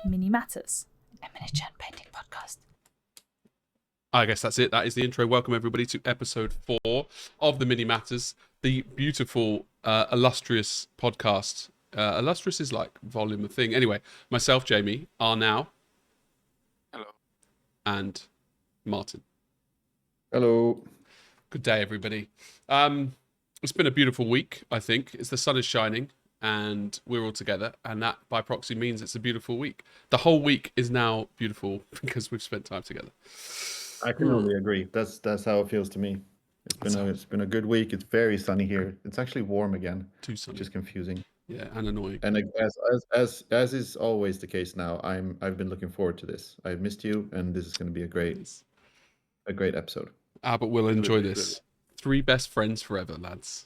Mini Matters, a miniature painting podcast. I guess that's it. That is the intro. Welcome everybody to episode 4 of the Mini Matters, the beautiful, illustrious podcast. Illustrious is like volume of thing. Anyway, myself, Jamie, are now. Hello. And Martin. Hello. Good day, everybody. It's been a beautiful week, I think. The sun is shining and we're all together. And that, by proxy, means it's a beautiful week. The whole week is now beautiful because we've spent time together. I can only agree. That's how it feels to me. It's been a good week. It's very sunny here. It's actually warm again. Too sunny. Which is confusing. Yeah, and annoying. And as is always the case now, I've been looking forward to this. I've missed you, and this is going to be a great episode. Albert will enjoy this. 3 best friends forever, lads.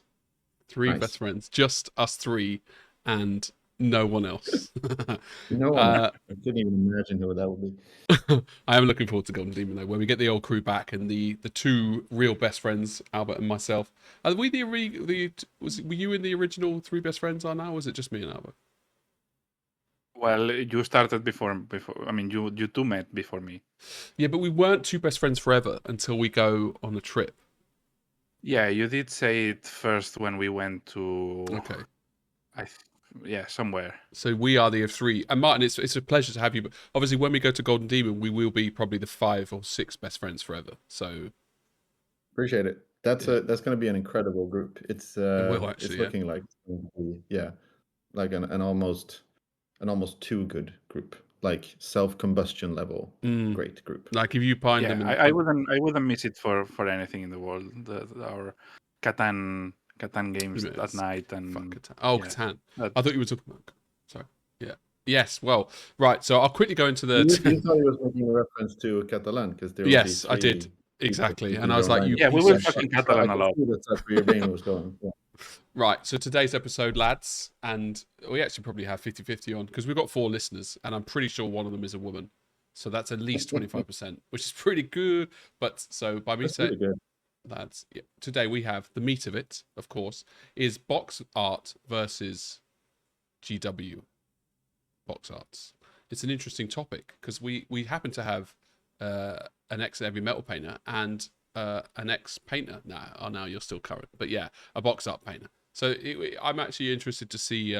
3 best friends, just us 3, and no one else. No one. I couldn't even imagine who that would be. I am looking forward to Golden Demon though, where we get the old crew back and the 2 real best friends, Albert and myself. Are we were you in the original 3 best friends are now? Or was it just me and Albert? Well, you started before. I mean, you two met before me. Yeah, but we weren't 2 best friends forever until we go on a trip. Yeah, you did say it first when we went to. Okay. Somewhere. So we are the 3. And Martin, it's a pleasure to have you. But obviously, when we go to Golden Demon, we will be probably the 5 or 6 best friends forever. So appreciate it. That's going to be an incredible group. It's looking like like an almost too good group. Like self-combustion level, great group. Like if you find them, I wouldn't miss it for anything in the world. Our Catan games at night and Catan. I thought you were talking about. Sorry. Yeah. Yes. Well. Right. So I'll quickly go into the. You thought he was making a reference to Catalan because there. Yes, I did exactly, and I was like, "You." Yeah, we were talking Catalan a lot. That's where your brain was going. Yeah. Right, so today's episode, lads, and we actually probably have 50-50 on, because we've got 4 listeners, and I'm pretty sure one of them is a woman. So that's at least 25%, which is pretty good. But so by me saying, lads, today we have the meat of it, of course, is box art versus GW box arts. It's an interesting topic, because we happen to have an ex-heavy metal painter and an ex-painter. Now you're still current, but yeah, a box art painter. So I'm actually interested to see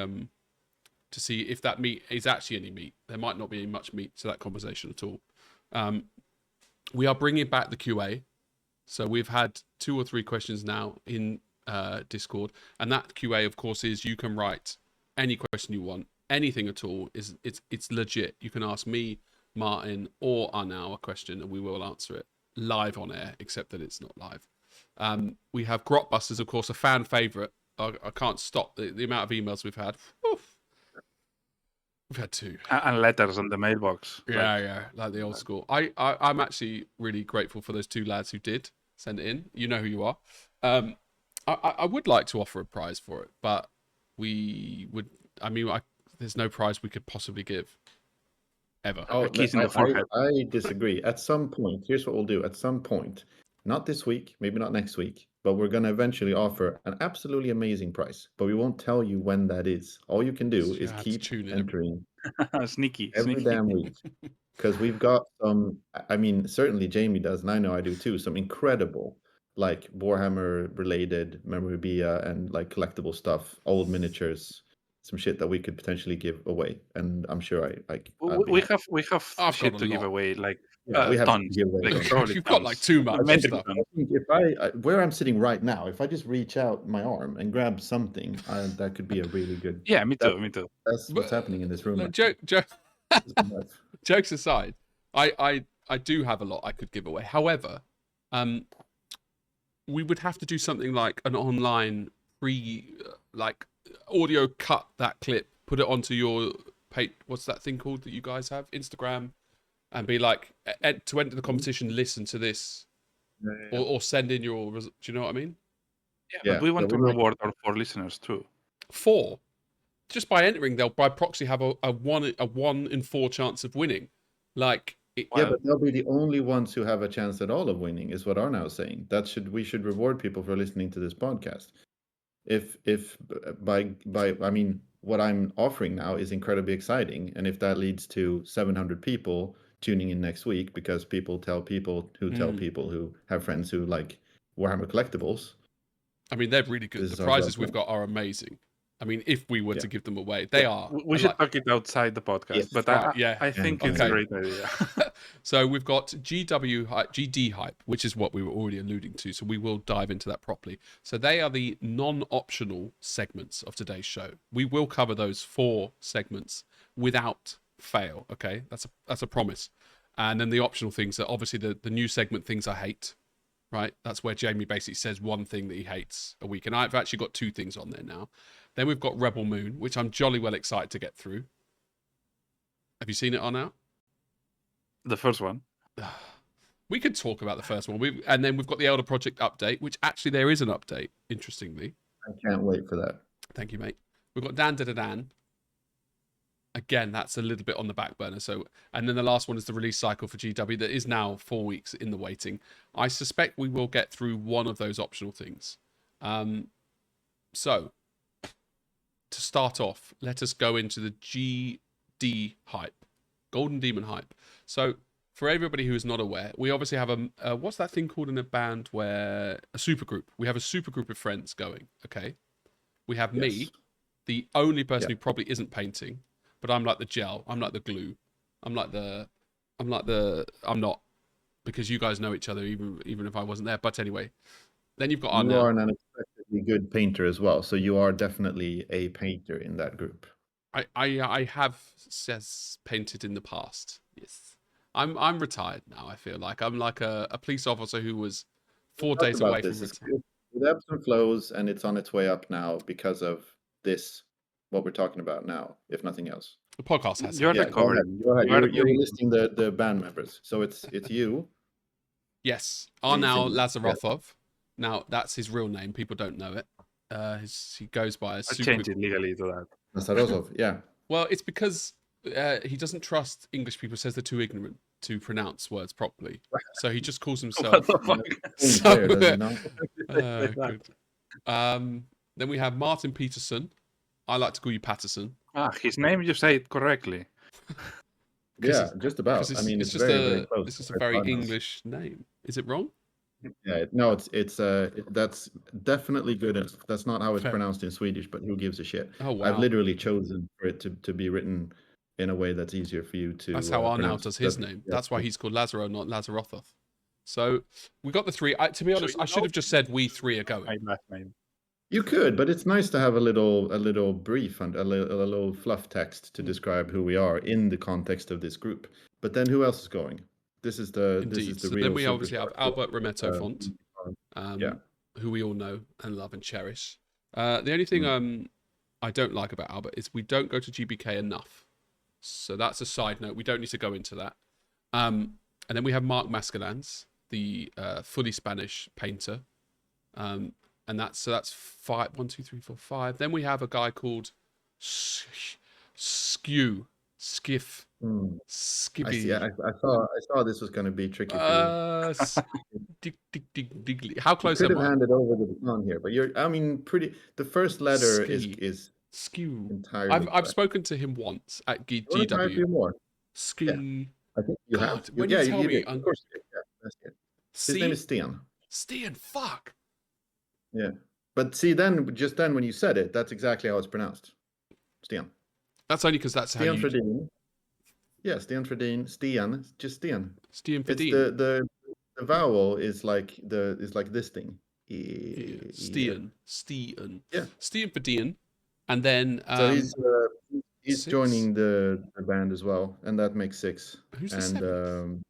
if that meat is actually any meat. There might not be much meat to that conversation at all. We are bringing back the QA. So we've had 2 or 3 questions now in Discord, and that QA, of course, is you can write any question you want, anything at all. It's legit. You can ask me, Martin, or Arnau a question, and we will answer it live on air, except that it's not live. We have Grotbusters, of course, a fan favorite. I can't stop the amount of emails we've had. Oof. We've had 2. And letters on the mailbox. Yeah, like the old school. I'm actually really grateful for those 2 lads who did send it in. You know who you are. I would like to offer a prize for it, but there's no prize we could possibly give. Ever. Oh, I disagree. At some point, here's what we'll do. At some point, not this week, maybe not next week, but we're going to eventually offer an absolutely amazing price. But we won't tell you when that is. All you can do is keep entering sneaky damn week. Because we've got some, certainly Jamie does, and I know I do too, some incredible, like Warhammer related memorabilia and like collectible stuff, old miniatures. Some shit that we could potentially give away, and I'm sure we have shit to give away, like we have tons. To give away. You've got like too much stuff. I think if where I'm sitting right now, if I just reach out my arm and grab something, that could be a really good. Yeah, me too. That's what's happening in this room. Jokes aside, I do have a lot I could give away. However, we would have to do something like an online audio cut that clip, put it onto your page. What's that thing called that you guys have? Instagram, and be like, to enter the competition, listen to this, or send in your. Do you know what I mean? Yeah, but we want to reward our 4 listeners too. 4, just by entering, they'll by proxy have a 1 in 4 chance of winning. But they'll be the only ones who have a chance at all of winning, is what Arnau is saying. We should reward people for listening to this podcast. If what I'm offering now is incredibly exciting. And if that leads to 700 people tuning in next week because people tell people who have friends who like Warhammer collectibles. I mean, they're really good. This The is our prizes job we've now. got are amazing. I mean, if we were Yeah. to give them away, they are. We should talk it outside the podcast, Yes. but Right, yeah. I think it's Okay. a great idea. So we've got GD hype, which is what we were already alluding to. So we will dive into that properly. So they are the non-optional segments of today's show. We will cover those 4 segments without fail. Okay, that's a promise. And then the optional things are obviously the new segment, things I hate. Right, that's where Jamie basically says one thing that he hates a week, and I've actually got 2 things on there now. Then we've got Rebel Moon, which I'm jolly well excited to get through. Have you seen it on now? The first one. We could talk about the first one. And then we've got the Elder Project update, which actually there is an update, interestingly. I can't wait for that. Thank you, mate. We've got Dan Da Da Dan. Again, that's a little bit on the back burner. So, and then the last one is the release cycle for GW that is now 4 weeks in the waiting. I suspect we will get through one of those optional things. So, to start off, let us go into the GD hype, Golden Demon hype. So, for everybody who is not aware, we obviously have a what's that thing called in a band where a supergroup? We have a supergroup of friends going. Okay, we have me, the only person who probably isn't painting. But I'm like the gel. I'm like the glue. I'm not, because you guys know each other even if I wasn't there. But anyway, then you've got You Arnell. are an unexpectedly good painter as well, so you are definitely a painter in that group. I have painted in the past. Yes, I'm retired now. I feel like I'm like a police officer who was 4 days away from retirement. It ebbs and flows, and it's on its way up now because of this. What we're talking about now, if nothing else. The podcast has. You're Yeah, go ahead. recovering. Go ahead. You are You're doing- listing the band members, so it's you. Yes, Arnell Yes. Lazarothov. Now that's his real name. People don't know it. He goes by a I super. changed it legally to that. Nazarozov, yeah. Well, it's because he doesn't trust English people. Says they're too ignorant to pronounce words properly. So he just calls himself. What the fuck? So, Player, does he not? good. Then we have Martin Peterson. I like to call you Patterson. His name, you say it correctly. Yeah, just about. I mean, it's just very close. it's just a very English name. Is it wrong? Yeah, no, that's definitely good. That's not how it's Fair. pronounced in Swedish, but who gives a shit? Oh wow. I've literally chosen for it to be written in a way that's easier for you to. That's how Arnell pronounce. does his name. That's why he's called Lazaro, not Lazarothov. So we got the 3. To be honest, I should have just said we 3 are going. My last name. You could, but it's nice to have a little brief and a little fluff text to describe who we are in the context of this group. But then who else is going? This is the Indeed. the So real. then we obviously have superstar. Albert Rometto Font, yeah. who we all know and love and cherish. The only thing I don't like about Albert is we don't go to GBK enough. So that's a side note. We don't need to go into that. And then we have Mark Mascalans, the fully Spanish painter. And that's 5. 1, 2, 3, 4, 5. Then we have a guy called Skiff. Skibby. I saw this was going to be tricky for Diggly. How you. close Could am have I? handed over the baton here, but you're. I mean, pretty. The first letter is Skew. entirely. I've correct. spoken to to him once at You wanna try a few GW. more? Ski. I think you God, have. when you tell me, did. Of course you did. Yeah, that's it. His name is Sten. Stian. Fuck. Yeah, but see, just then when you said it, that's exactly how it's pronounced. Sten. That's only because that's how Sten you. Fredin. Yeah, Sten Fredin. Sten. Just Sten. Stian It's Fedin. the vowel is like this thing. Stian. Yeah. Stian Fedin. And then So he's 6? joining the band as well, and that makes 6. Who's the And 7th?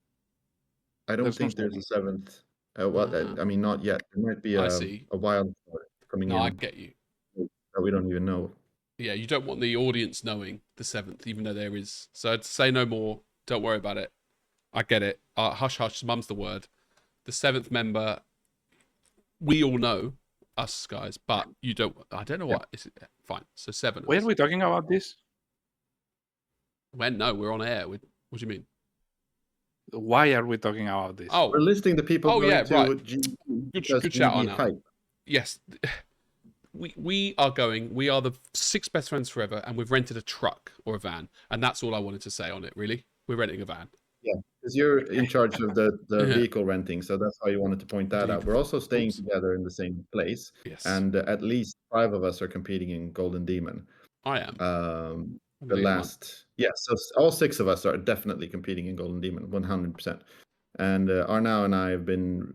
I don't There's no think there's a 7th. 7th. I mean, not yet. There might be I a see. wild card coming No, I in get you. that we don't even know. Yeah, you don't want the audience knowing the 7th, even though there is. So I'd say no more. Don't worry about it. I get it. Hush, hush. Mum's the word. The 7th member, we all know, us guys, but you don't. I don't know what. Is it? Fine. So 7. Why are we talking about this? When? No, we're on air. What do you mean? Why are we talking about this? Oh, We're listing the people Oh, going yeah, to right. GD Good because shout, GD Arnaud. hype. yes. we are going. We are the 6 best friends forever, and we've rented a truck or a van, and that's all I wanted to say on it. Really, we're renting a van. Yeah, because you're in charge of the Yeah. vehicle renting, so that's how you wanted to point that out. We're also staying together in the same place, Yes, and at least 5 of us are competing in Golden Demon. I am. The last, so all 6 of us are definitely competing in Golden Demon, 100%. And Arnau and I have been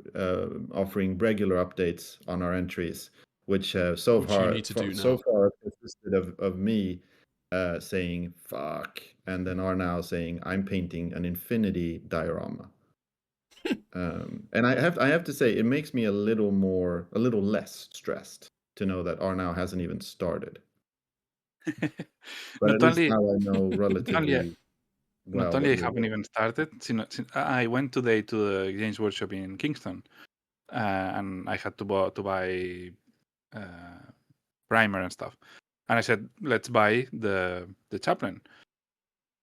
offering regular updates on our entries, which so Which far you need to do now. so far consisted of me saying "fuck" and then Arnau saying I'm painting an infinity diorama. And I have to say it makes me a little less stressed to know that Arnau hasn't even started. But Not at least only now I know relatively well. not only what I you're haven't doing. even started, I went today to the Games Workshop in Kingston, and I had to buy primer and stuff. And I said, let's buy the chaplain.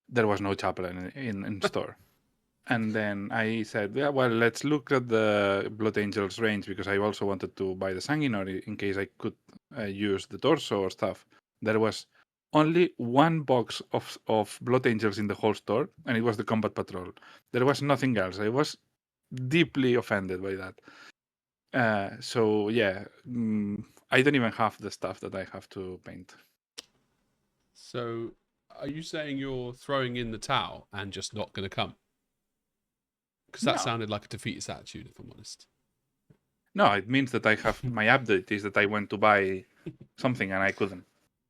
There was no chaplain in store. And then I said, yeah, well, let's look at the Blood Angels range because I also wanted to buy the Sanguinary in case I could use the torso or stuff. There was only 1 box of Blood Angels in the whole store, and it was the Combat Patrol. There was nothing else. I was deeply offended by that. So yeah, I don't even have the stuff that I have to paint. So, are you saying you're throwing in the towel and just not going to come? Because that No. sounded like a defeatist attitude, if I'm honest. No, it means that I have my update is that I went to buy something and I couldn't.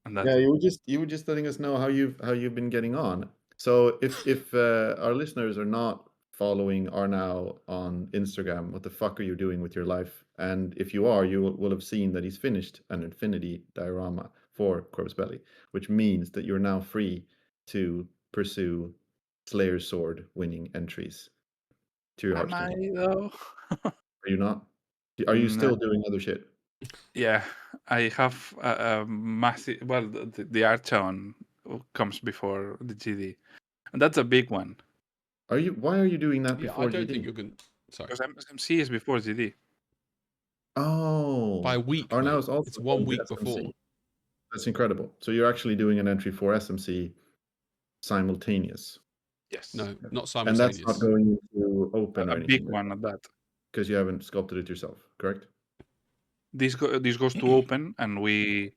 And that's Yeah, you were just letting us know how you've been getting on. So if our listeners are not following Arnau on Instagram, what the fuck are you doing with your life? And if you are, you will have seen that he's finished an infinity diorama for Corpse Belly, which means that you're now free to pursue Slayer's Sword winning entries to your Am heart's I content. though? Are you not? Are you No. still doing other shit? Yeah, I have a massive. Well, the Archon comes before the GD, and that's a big one Are you? Why are you doing that Yeah, before I don't GD? think you're going. Sorry, because MSMC is before GD. Oh, by a week, Arnau mate. is also It's 1 doing week SMC. before. That's incredible. So you're actually doing an entry for SMC simultaneous. Yes. No, not And simultaneous. that's not going into open or A big anything one at that. because you haven't sculpted it yourself, correct? This goes to open, and I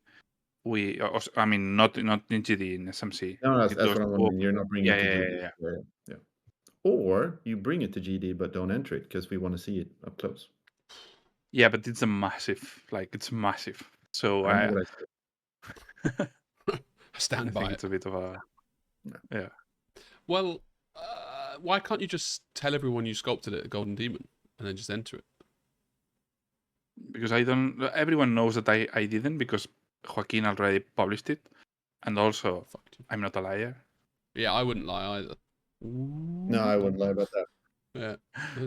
mean not in GD, in SMC. No, It that's goes what I'm to wondering. open. You're not bringing Yeah, it to yeah, GD. yeah, yeah. Yeah. Or you bring it to GD but don't enter it because we want to see it up close. Yeah, but it's a massive, it's massive. So I know I what I said. Stand by think it. it's a bit of a yeah. Well, why can't you just tell everyone you sculpted it at Golden Demon and then just enter it? Because I don't. Everyone knows that I didn't because Joaquin already published it, and also Fuck you. I'm not a liar. Yeah, I wouldn't lie either. No, I wouldn't lie about that. Yeah,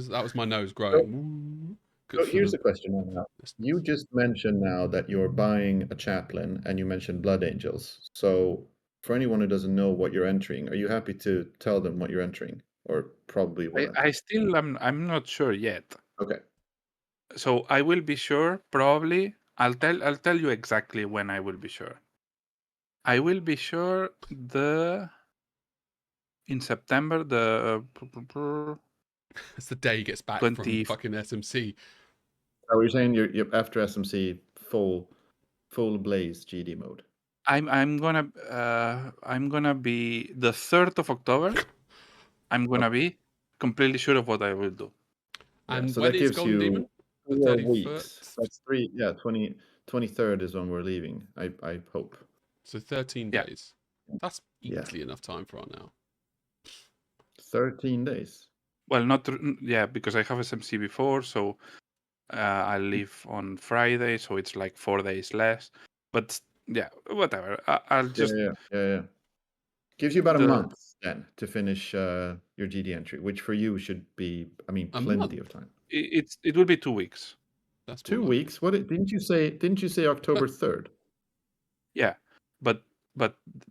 that was my nose growing. So here's the question on that. You just mentioned now that you're buying a chaplain and you mentioned Blood Angels. So for anyone who doesn't know what you're entering, are you happy to tell them what you're entering? Or probably won't. I still I'm not sure yet. Okay. So I will be sure probably. I'll tell you exactly when I will be sure. I will be sure in September It's the day he gets back 20 from fucking SMC. So you're saying you're after SMC full blaze GD mode. I'm gonna be the 3rd of October. I'm gonna be completely sure of what I will do. And so when that is gives Golden you Demon? The 4 31st? weeks. That's 23rd is when we're leaving. I hope. So 13 Yeah. days. That's easily enough time for our now. 13 days. Well, not because I have SMC before, so I leave on Friday, so it's like 4 days less. But yeah, whatever. I'll just Yeah. Gives you about a month then to finish your GD entry, which for you should be, plenty of time. It will be 2 weeks. That's 2 weeks. What didn't you say? Didn't you say October 3rd? Yeah, but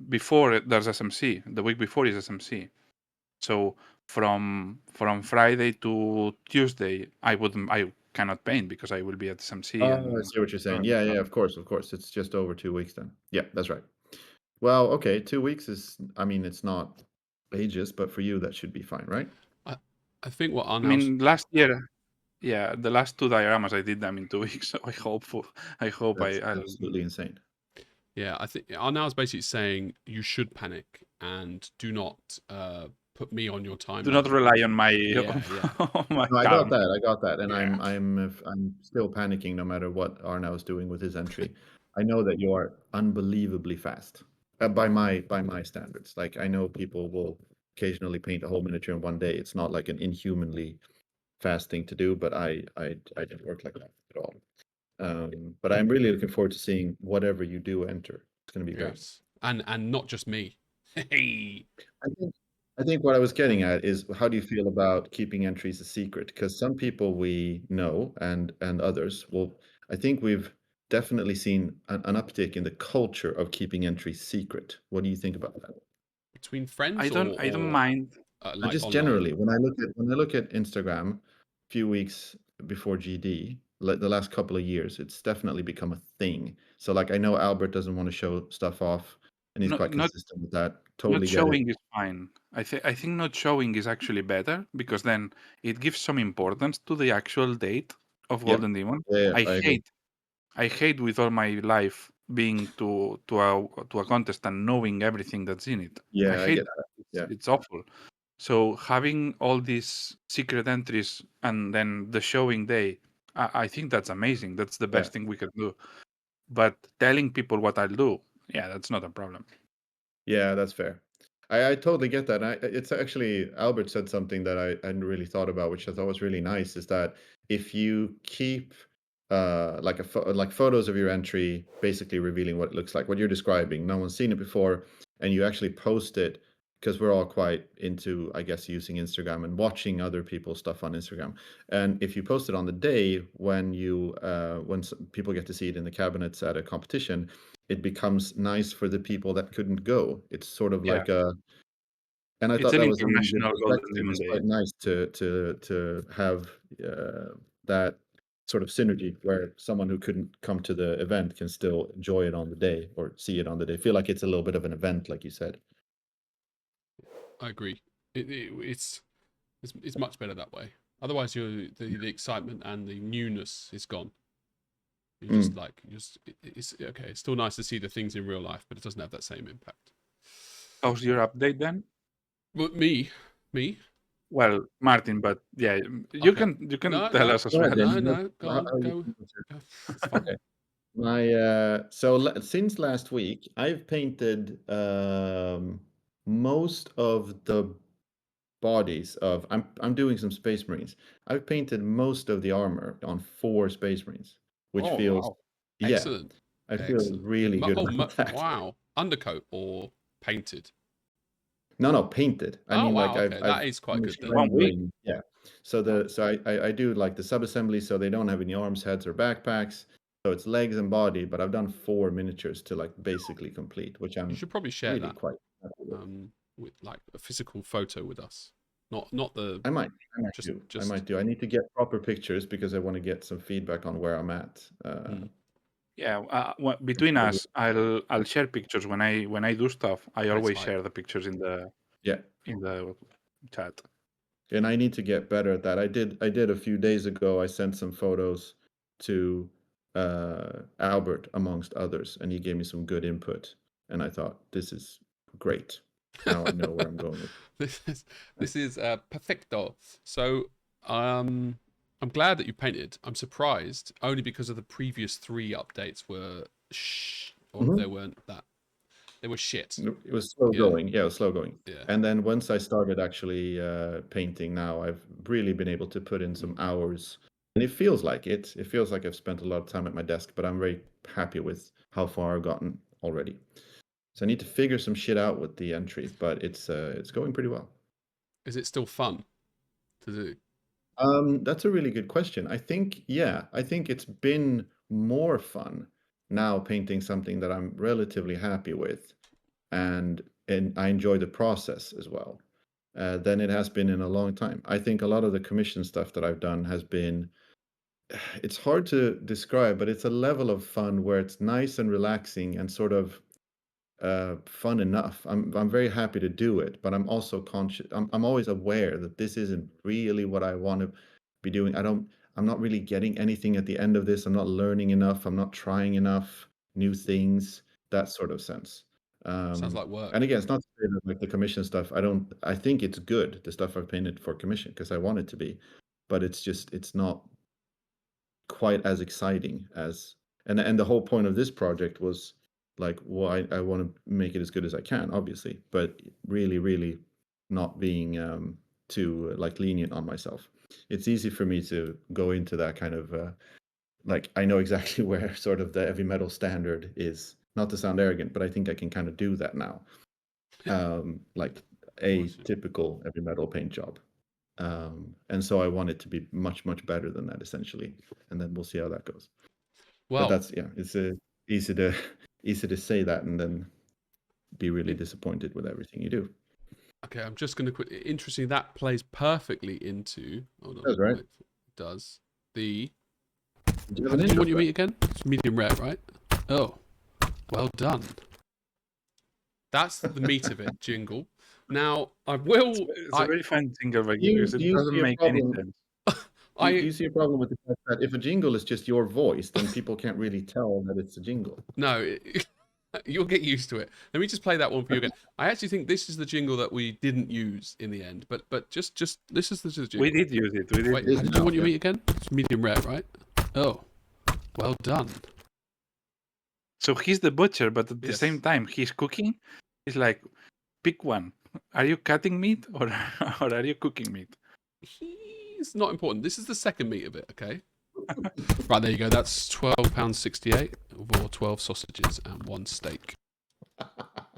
before there's SMC. The week before is SMC. So from Friday to Tuesday, I cannot paint because I will be at SMC. Oh, I And see what you're saying. Yeah, of course. It's just over 2 weeks then. Yeah, that's right. Well, okay, 2 weeks is, I mean, it's not ages, but for you that should be fine, right? I think what I mean, last year, yeah, the last 2 dioramas I did them in 2 weeks. So I hope That's I'll. absolutely insane. Yeah, I think Arnau is basically saying you should panic and do not put me on your timeline. Do not rely on my Yeah. on my No, I calm. got that, and Yeah. I'm still panicking no matter what Arnau is doing with his entry. I know that you are unbelievably fast by my standards. Like I know people will occasionally paint a whole miniature in one day. It's not like an inhumanly fast thing to do, but I didn't work like that at all. But I'm really looking forward to seeing whatever you do enter. It's going to be great. Yes. And not just me. Hey. I think what I was getting at is how do you feel about keeping entries a secret? Because some people we know and others will. I think we've definitely seen an uptick in the culture of keeping entries secret. What do you think about that? Between friends I don't mind. like Just online? generally, when I look at Instagram, a few weeks before GD, like the last couple of years, it's definitely become a thing. So like I know Albert doesn't want to show stuff off, and he's quite Not consistent with that. Totally not get it. showing is fine. I think not showing is actually better because then it gives some importance to the actual date of Yep. Golden Demon. Yeah, I agree. hate with all my life being to a contest and knowing everything that's in it. I Yeah, I hate get that. that. Yeah. It's awful. So having all these secret entries and then the showing day, I think that's amazing. That's the best thing we can do. But telling people what I'll do, yeah, that's not a problem. Yeah, that's fair. I totally get that. It's actually Albert said something that I hadn't really thought about, which I thought was really nice, is that if you keep like like photos of your entry, basically revealing what it looks like, what you're describing, no one's seen it before, and you actually post it because we're all quite into, I guess, using Instagram and watching other people's stuff on Instagram. And if you post it on the day when people get to see it in the cabinets at a competition, it becomes nice for the people that couldn't go. It's sort of Yeah. like and I It's thought an that was a really good international Golden perspective. Demon It's Day. quite nice to have that sort of synergy where someone who couldn't come to the event can still enjoy it on the day or see it on the day. Feel like it's a little bit of an event, like you said. I agree. It's much better that way. Otherwise, the excitement and the newness is gone. You're just like it's okay. It's still nice to see the things in real life, but it doesn't have that same impact. How's your update then? But me. Well, Martin, but yeah, you can tell us as Go well. ahead, Jamie. No. Go How on. are you Go. feeling, sir? It's fine. Okay. Since last week, I've painted most of the bodies of I'm doing some Space Marines. I've painted most of the armor on 4 Space Marines, which feels Wow. Excellent. I feel really good about that. Wow. Undercoat or painted? No, painted. I mean, wow. like Okay, that I've is quite good finished then. 1 week. rendering. Yeah. So I do like the sub-assembly, so they don't have any arms, heads, or backpacks. So it's legs and body, but I've done 4 miniatures to like basically complete, which You I'm should probably share really that quite happy with. with like a physical photo with us. Not the I might just do. just I might do. I need to get proper pictures because I want to get some feedback on where I'm at. Yeah, between us, I'll share pictures when I do stuff. I always fine. share the pictures in the chat. And I need to get better at that. I did a few days ago. I sent some photos to Albert amongst others, and he gave me some good input. And I thought, this is great. Now I know where I'm going with. this is perfecto. So I'm glad that you painted. I'm surprised only because of the previous 3 updates were they weren't that. They were shit. It was slow going. Yeah, it was slow going. Yeah. And then once I started actually painting now, I've really been able to put in some hours. And it feels like it. It feels like I've spent a lot of time at my desk, but I'm very happy with how far I've gotten already. So I need to figure some shit out with the entry, but it's going pretty well. Is it still fun to do? That's a really good question. I think it's been more fun now painting something that I'm relatively happy with, and I enjoy the process as well, than it has been in a long time. I think a lot of the commission stuff that I've done has been it's hard to describe, but it's a level of fun where it's nice and relaxing and sort of fun enough. I'm very happy to do it, but I'm also conscious. I'm always aware that this isn't really what I want to be doing. I'm not really getting anything at the end of this. I'm not learning enough. I'm not trying enough new things. That sort of sense. Sounds like work. And again, it's not to say that like the commission stuff. I think it's good, the stuff I've painted for commission, because I want it to be, but it's not quite as exciting as. And the whole point of this project was like, well, I want to make it as good as I can, obviously, but really not being too like lenient on myself. It's easy for me to go into that kind of like, I know exactly where sort of the heavy metal standard is. Not to sound arrogant, but I think I can kind of do that now. Like a Awesome. typical heavy metal paint job. And so I want it to be much better than that, essentially, and then we'll see how that goes. But Well, that's it's easy to easy to say that and then be really disappointed with everything you do. okay, I'm just going to quit. Interesting, that plays perfectly into. Hold on, That's right. wait, it does the. Do you How have an did you intro want your for meat again? It's medium rare, right? Oh, well done. That's the meat of it, jingle. Now I will. It's a very fun jingle, but Do you because do it you doesn't see a make any problem? sense. Do you I see a problem with the fact that if a jingle is just your voice, then people can't really tell that it's a jingle? no. You'll get used to it. Let me just play that one for you again. I actually think this is the jingle that we didn't use in the end, but just this is the jingle. We did use it. We did. Wait, use how it. did you want your Yeah. meat again? It's medium rare, right? Oh, well done. So he's the butcher, but at the Yes. same time, he's cooking. He's like, pick one. Are you cutting meat or are you cooking meat? He's not important. This is the second meat of it, okay? Right, there you go. That's £12.68 for 12 sausages and 1 steak.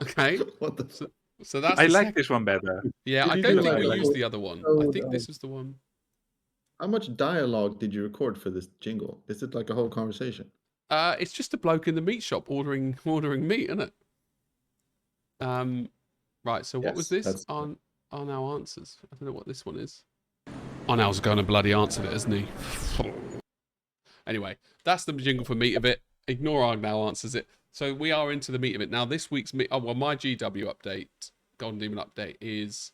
Okay? What the? So that's I the like second. this one better. Yeah, Did I you don't do, think like, we like used it. the other one. I So, think this was the one. how much dialogue did you record for this jingle? Is it like a whole conversation? It's just a bloke in the meat shop ordering meat, isn't it? Right, so what was Yes, this? On our answers. I don't know what this one is. Arnell's going to bloody answer it, isn't he? Anyway, that's the jingle for meat of it. Ignore Arnell answers it. So we are into the meat of it. Now, this week's meat... Oh, well, my GW update, Golden Demon update, is...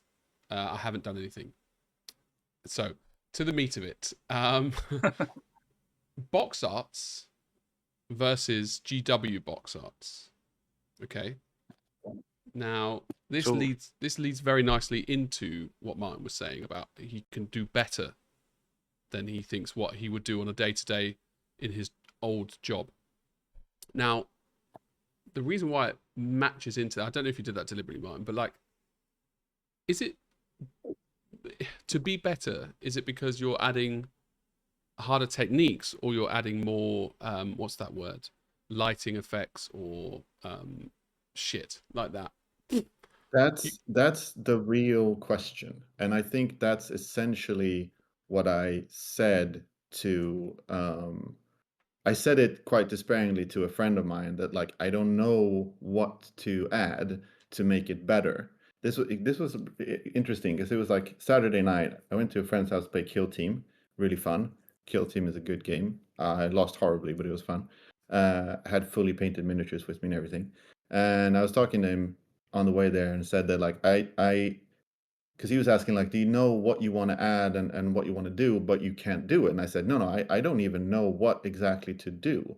I haven't done anything. So, to the meat of it. Box arts versus GW box arts. Okay. Now, this So- leads very nicely into what Martin was saying about he can do better than he thinks what he would do on a day-to-day in his old job. Now, the reason why it matches into, I don't know if you did that deliberately, Martin, but like, is it to be better? Is it because you're adding harder techniques, or you're adding more what's that word, lighting effects, or shit like that? That's the real question, and I think that's essentially what I said to I said it quite despairingly to a friend of mine, that like I don't know what to add to make it better. This was interesting because it was like Saturday night. I went to a friend's house to play Kill Team. Really fun. Kill Team is a good game. I lost horribly, but it was fun. Had fully painted miniatures with me and everything. And I was talking to him on the way there and said that like I because he was asking like, do you know what you want to add and what you want to do, but you can't do it. And I said, no, I don't even know what exactly to do.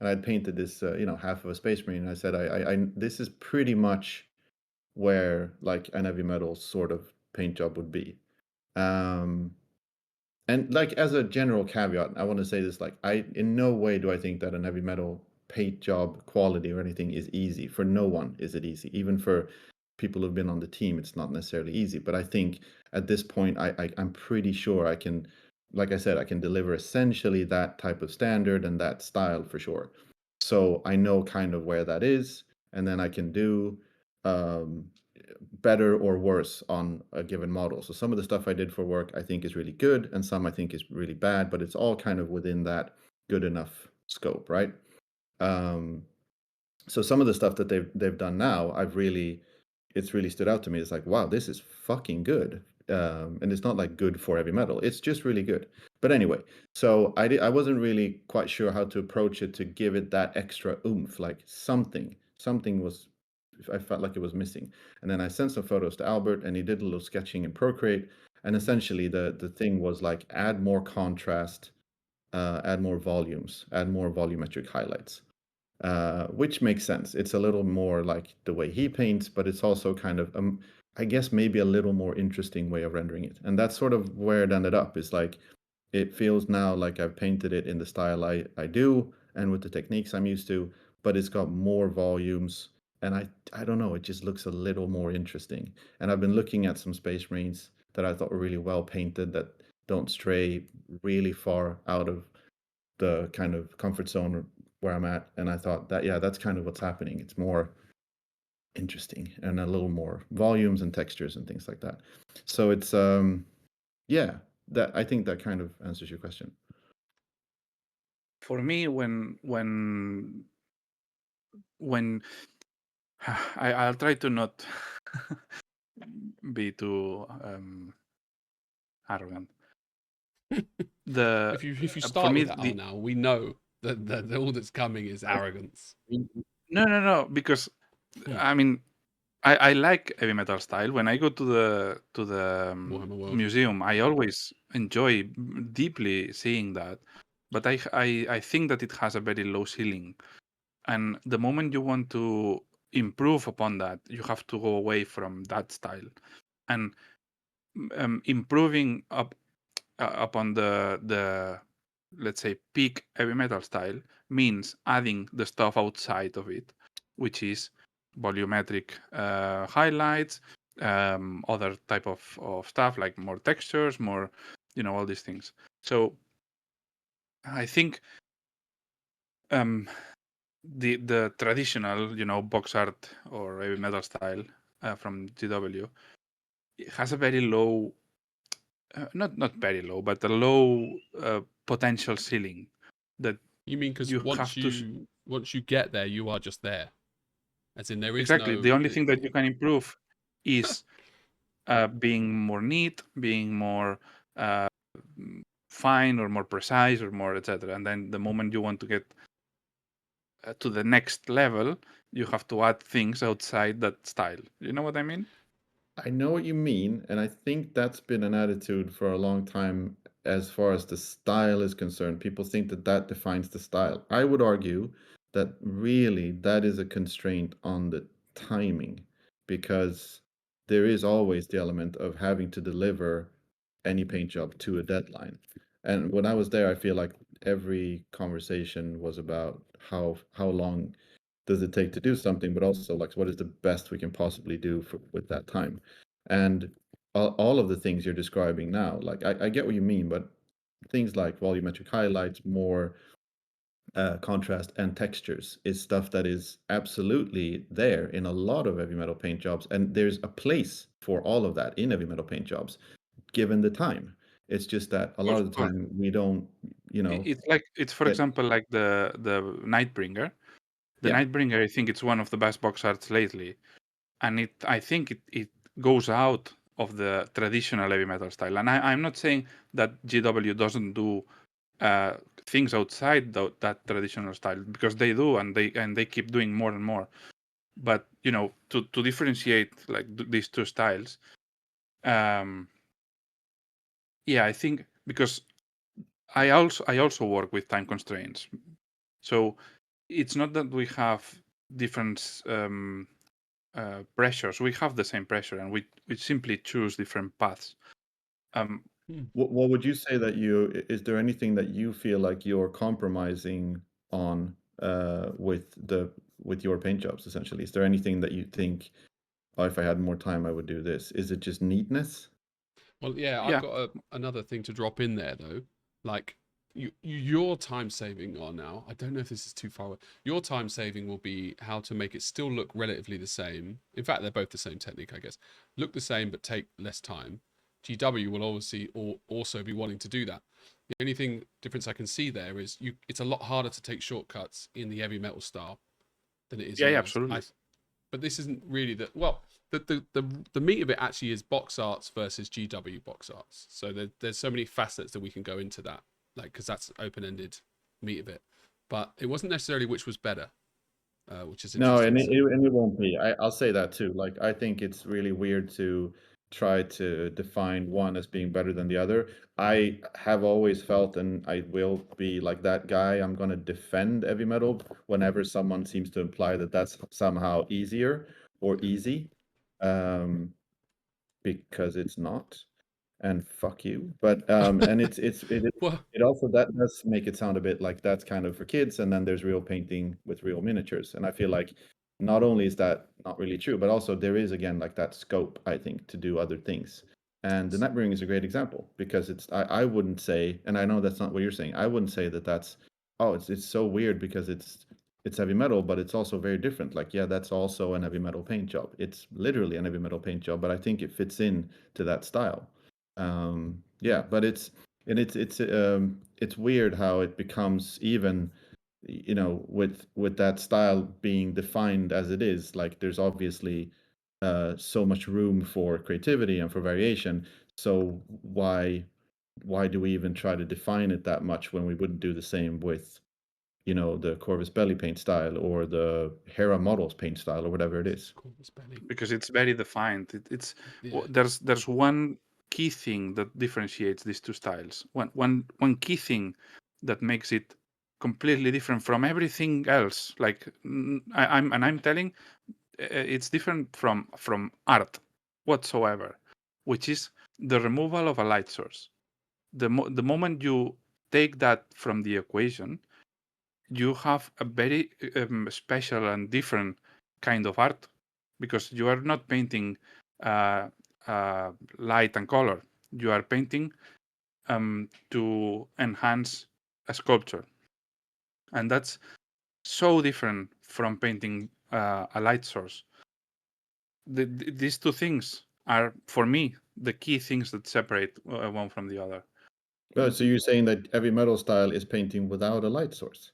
And I'd painted this, half of a Space Marine. And I said, I this is pretty much where like an heavy metal sort of paint job would be. And like as a general caveat, I want to say this: like, I in no way do I think that an heavy metal paint job quality or anything is easy. For no one is it easy. Even for people who've been on the team, it's not necessarily easy. But I think at this point, I'm pretty sure I can, like I said, I can deliver essentially that type of standard and that style for sure. So I know kind of where that is, and then I can do um, better or worse on a given model. So some of the stuff I did for work I think is really good, and some I think is really bad, but it's all kind of within that good enough scope, right? So some of the stuff that they've done now, it's really stood out to me. It's like, wow, this is fucking good. and it's not like good for heavy metal. It's just really good. But anyway, so I wasn't really quite sure how to approach it to give it that extra oomph, like something was. I felt like it was missing. And then I sent some photos to Albert, and he did a little sketching in Procreate. And essentially, the thing was like add more contrast, add more volumes, add more volumetric highlights, which makes sense. It's a little more like the way he paints, but it's also kind of, I guess, maybe a little more interesting way of rendering it. And that's sort of where it ended up. Is like it feels now like I've painted it in the style I do and with the techniques I'm used to, but it's got more volumes. And I don't know, it just looks a little more interesting. And I've been looking at some Space Marines that I thought were really well painted that don't stray really far out of the kind of comfort zone where I'm at. And I thought that, yeah, that's kind of what's happening. It's more interesting and a little more volumes and textures and things like that. So it's, yeah, that I think that kind of answers your question. For me, when I'll try to not be too arrogant. If you For start me, with that, now we know that all that's coming is arrogance. no, because I mean, I like heavy metal style. When I go to the Warhammer World. museum, I always enjoy deeply seeing that. But I think that it has a very low ceiling, and the moment you want to improve upon that, you have to go away from that style, and improving upon the let's say peak heavy metal style means adding the stuff outside of it, which is volumetric highlights, other type of stuff like more textures, more, all these things. So I think the traditional, box art or heavy metal style from GW, it has a very low, not very low, but a low potential ceiling. That You mean because once you get there, you are just there, as in there is exactly no. the only thing that you can improve is being more neat, being more fine or more precise or more etc. And then the moment you want to get to the next level, you have to add things outside that style. You know what I mean? I know what you mean, and I think that's been an attitude for a long time as far as the style is concerned. People think that that defines the style. I would argue that really that is a constraint on the timing because there is always the element of having to deliver any paint job to a deadline. And when I was there, I feel like every conversation was about how long does it take to do something, but also like what is the best we can possibly do with that time. And all of the things you're describing now, like I get what you mean, but things like volumetric highlights, more contrast and textures is stuff that is absolutely there in a lot of heavy metal paint jobs, and there's a place for all of that in heavy metal paint jobs given the time. It's just that a lot of the time we don't, It's for get, example like the Nightbringer. The yeah. Nightbringer, I think it's one of the best box arts lately, and I think it goes out of the traditional heavy metal style. And I'm not saying that GW doesn't do things outside that traditional style, because they do, and they keep doing more and more. But to differentiate like these two styles, yeah, I think because I also work with time constraints, so it's not that we have different pressures. We have the same pressure, and we simply choose different paths. What would you say that is there anything that you feel like you're compromising on with your paint jobs essentially? Is there anything that you think, oh, if I had more time, I would do this? Is it just neatness? Well, yeah, I've got another thing to drop in there though. Like your time saving on now. I don't know if this is too far away. Your time saving will be how to make it still look relatively the same. In fact, they're both the same technique, I guess. Look the same but take less time. GW will obviously also be wanting to do that. The only difference I can see there is it's a lot harder to take shortcuts in the heavy metal style than it is. Yeah, in yours. absolutely. But this isn't really the well. the meat of it actually is box arts versus GW box arts. So there's so many facets that we can go into that, like, because that's open-ended meat of it. But it wasn't necessarily which was better, which is No, interesting. and it won't be. I'll say that too. Like, I think it's really weird to try to define one as being better than the other. I have always felt, and I will be like that guy. I'm gonna defend heavy metal whenever someone seems to imply that that's somehow easier or easy, because it's not. And fuck you. But and Well, it also that does make it sound a bit like that's kind of for kids, and then there's real painting with real miniatures. And I feel like not only is that not really true, but also there is again like that scope, I think, to do other things. And the net ring is a great example because I wouldn't say, and I know that's not what you're saying. I wouldn't say that that's it's so weird because it's heavy metal, but it's also very different. Like, yeah, that's also an heavy metal paint job. It's literally an heavy metal paint job, but I think it fits in to that style. Yeah, but it's weird how it becomes even, with that style being defined as it is. Like, there's obviously so much room for creativity and for variation. So why do we even try to define it that much when we wouldn't do the same with, the Corvus Belli paint style or the Hera Models paint style or whatever it is? Corvus Belli. because it's very defined. Yeah. There's one key thing that differentiates these two styles. One key thing that makes it completely different from everything else. Like I'm telling, it's different from art whatsoever, which is the removal of a light source. The moment you take that from the equation, you have a very special and different kind of art, because you are not painting light and color. You are painting to enhance a sculpture, and that's so different from painting a light source. These two things are, for me, the key things that separate one from the other. Oh, so you're saying that heavy metal style is painting without a light source?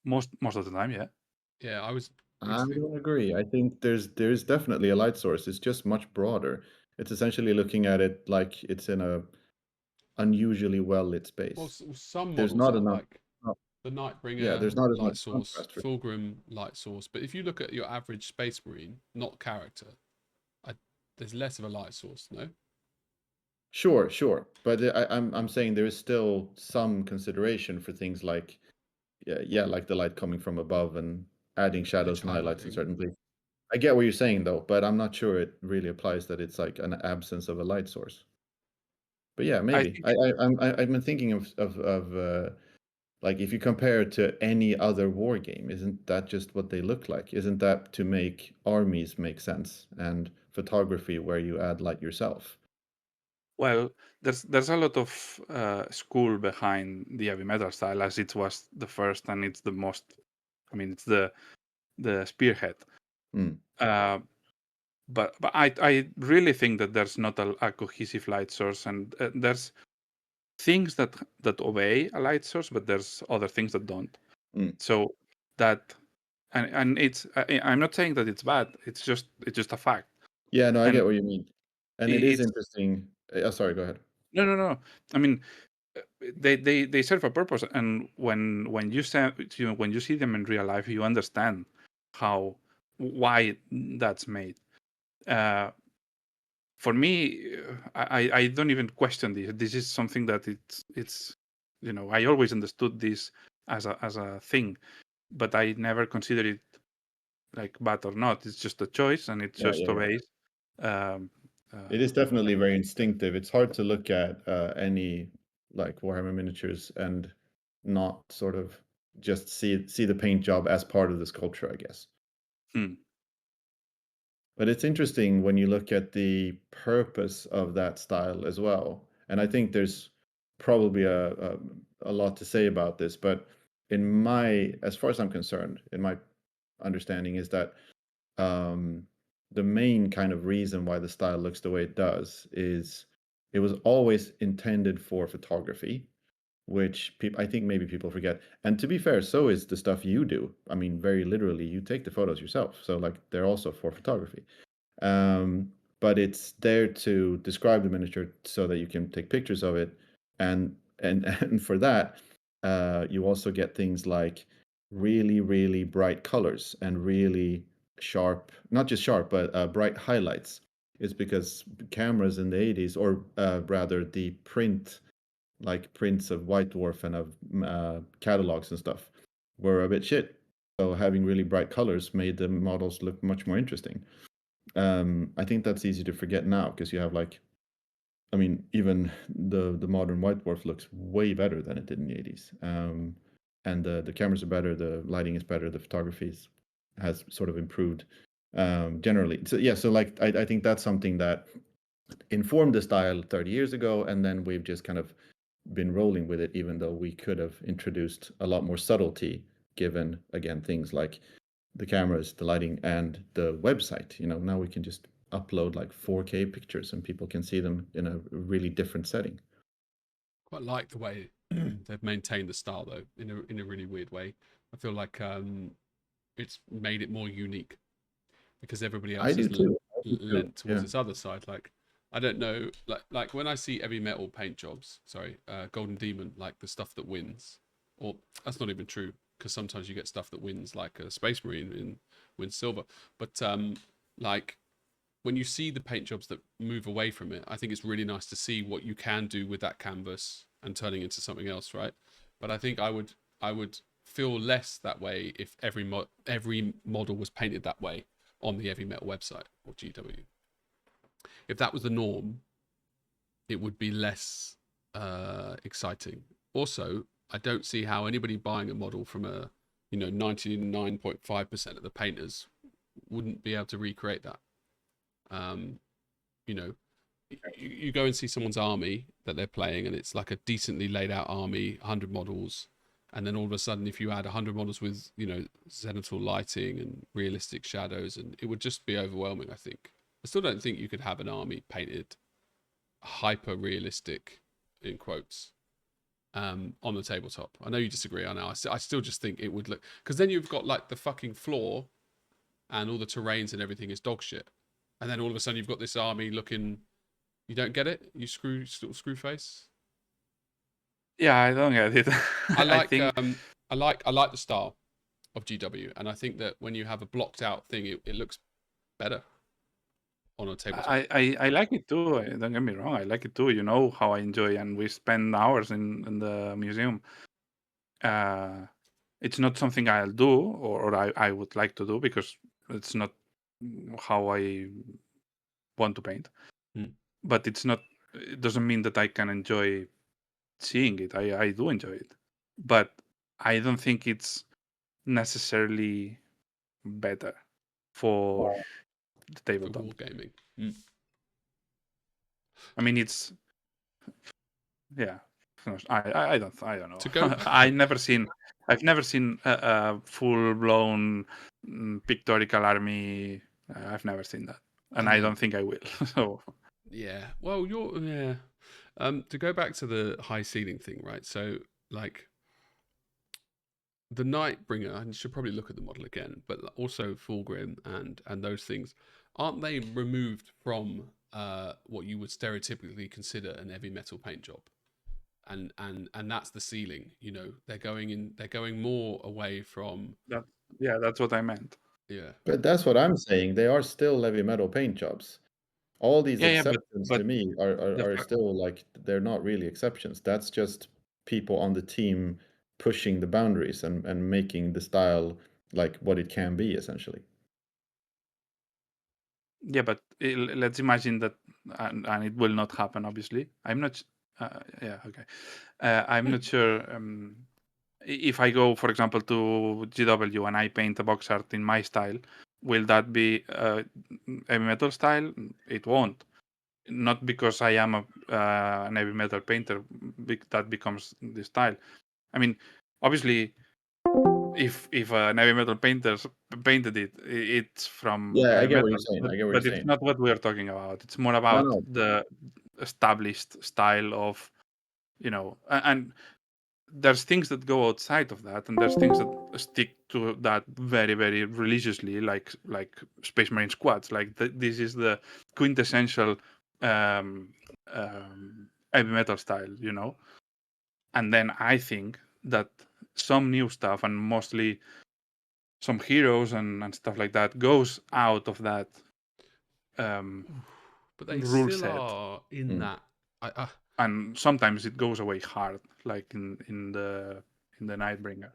Most of the time, yeah. Yeah, I was. I don't agree. I think there's definitely a light source. It's just much broader. It's essentially looking at it like it's in a unusually well lit Well, space. some There's models not are enough. like not- the Yeah, Nightbringer there's not as light much source, contrast for. Fulgrim light source. But if you look at your average Space Marine, not character, there's less of a light source, no? Sure, but I'm saying there is still some consideration for things like, yeah, like the light coming from above and adding shadows Edge and highlights in highlighting. certain places. I get what you're saying though, but I'm not sure it really applies that it's like an absence of a light source. But yeah, I maybe. think I've been thinking of like, if you compare it to any other war game, isn't that just what they look like? Isn't that to make armies make sense and photography where you add light yourself? Well, there's a lot of school behind the heavy metal style, as it was the first and it's the most. I mean, it's the spearhead. Mm, Uh, but I really think that there's not a cohesive light source, and there's things that obey a light source, but there's other things that don't. mm. So that and I'm not saying that it's bad. It's just a fact, Yeah, no, I and get what you mean. And it is it's interesting. Sorry, go ahead. no. I mean, they serve a purpose, and when you when you see them in real life, you understand why that's made. Uh, for me, I don't even question this. This is something that it's I always understood this as a thing, but I never considered it like bad or not. It's just a choice, and it Yeah, just yeah, yeah. obeys. Um, It is definitely very instinctive. It's hard to look at any like Warhammer miniatures and not sort of just see the paint job as part of the sculpture, I guess. hmm. But it's interesting when you look at the purpose of that style as well. And I think there's probably a lot to say about this, but as far as I'm concerned, in my understanding is that um, the main kind of reason why the style looks the way it does is it was always intended for photography, which I think maybe people forget. And to be fair, so is the stuff you do. I mean, very literally, you take the photos yourself. So like they're also for photography. But it's there to describe the miniature so that you can take pictures of it, and and for that, you also get things like really bright colors and really sharp, not just sharp, but bright highlights. It's because cameras in the 80s, or rather the prints of White Dwarf and of catalogs and stuff, were a bit shit. So having really bright colors made the models look much more interesting. I think that's easy to forget now because you have even the modern White Dwarf looks way better than it did in the 80s. And the cameras are better, the lighting is better, the photography has sort of improved generally. So yeah, so I think that's something that informed the style 30 years ago, and then we've just kind of been rolling with it, even though we could have introduced a lot more subtlety, given again things like the cameras, the lighting, and the website. Now we can just upload like 4K pictures and people can see them in a really different setting. Quite like the way they've maintained the style though, in a really weird way. I feel like it's made it more unique because everybody else I do has too. lent towards Yeah. its other side. Like I don't know, like when I see heavy metal paint jobs, Golden Demon, like the stuff that wins, or that's not even true because sometimes you get stuff that wins, like a Space Marine wins silver. But like when you see the paint jobs that move away from it, I think it's really nice to see what you can do with that canvas and turning it into something else, right? But I think I would feel less that way if every model was painted that way on the heavy metal website or GW. If that was the norm, it would be less exciting. Also, I don't see how anybody buying a model from 99.5% of the painters wouldn't be able to recreate that. You go and see someone's army that they're playing, and it's like a decently laid out army, 100 models, and then all of a sudden, if you add 100 models with zenithal lighting and realistic shadows, and it would just be overwhelming. I think. I still don't think you could have an army painted hyper realistic, in quotes, on the tabletop. I know you disagree. I know. I still just think it would look, because then you've got like the fucking floor, and all the terrains and everything is dog shit, and then all of a sudden you've got this army looking. You don't get it? You screw face? Yeah, I don't get it. I like think I like the style of GW, and I think that when you have a blocked out thing, it looks better on a tabletop. I like it too. Don't get me wrong. I like it too. You know how I enjoy, and we spend hours in the museum. It's not something I'll do, or I would like to do, because it's not how I want to paint. But it doesn't mean that I can enjoy seeing it. I do enjoy it, but I don't think it's necessarily better for the For tabletop. wargaming. I mean, it's I don't know. To go, I've never seen a full blown pictorial army. I've never seen that, and I don't think I will. So yeah. Well, to go back to the high ceiling thing, right? So like the Nightbringer, I should probably look at the model again, but also Fulgrim and those things, aren't they removed from what you would stereotypically consider an heavy metal paint job? And that's the ceiling. They're going more away from. that's what I meant. Yeah. But that's what I'm saying. They are still heavy metal paint jobs. All these exceptions but to me are fact- still like, they're not really exceptions. That's just people on the team pushing the boundaries and making the style like what it can be, essentially. Yeah, but let's imagine that, and it will not happen. Obviously, I'm not. Yeah, okay. I'm not sure. If I go, for example, to GW and I paint a box art in my style, will that be a heavy metal style? It won't. Not because I am an heavy metal painter, that becomes the style. I mean, obviously, if an heavy metal painter painted it, it's from Yeah, I heavy get what metal. you're saying. I get what But you're it's saying. not what we are talking about. It's more about No. the established style of, and there's things that go outside of that, and there's things that stick to that very, very religiously, like Space Marine squads. Like this is the quintessential um, heavy metal style, you know. And then I think that some new stuff, and mostly some heroes and stuff like that, goes out of that But they rule still set, are in that. and sometimes it goes away hard, like in the Nightbringer.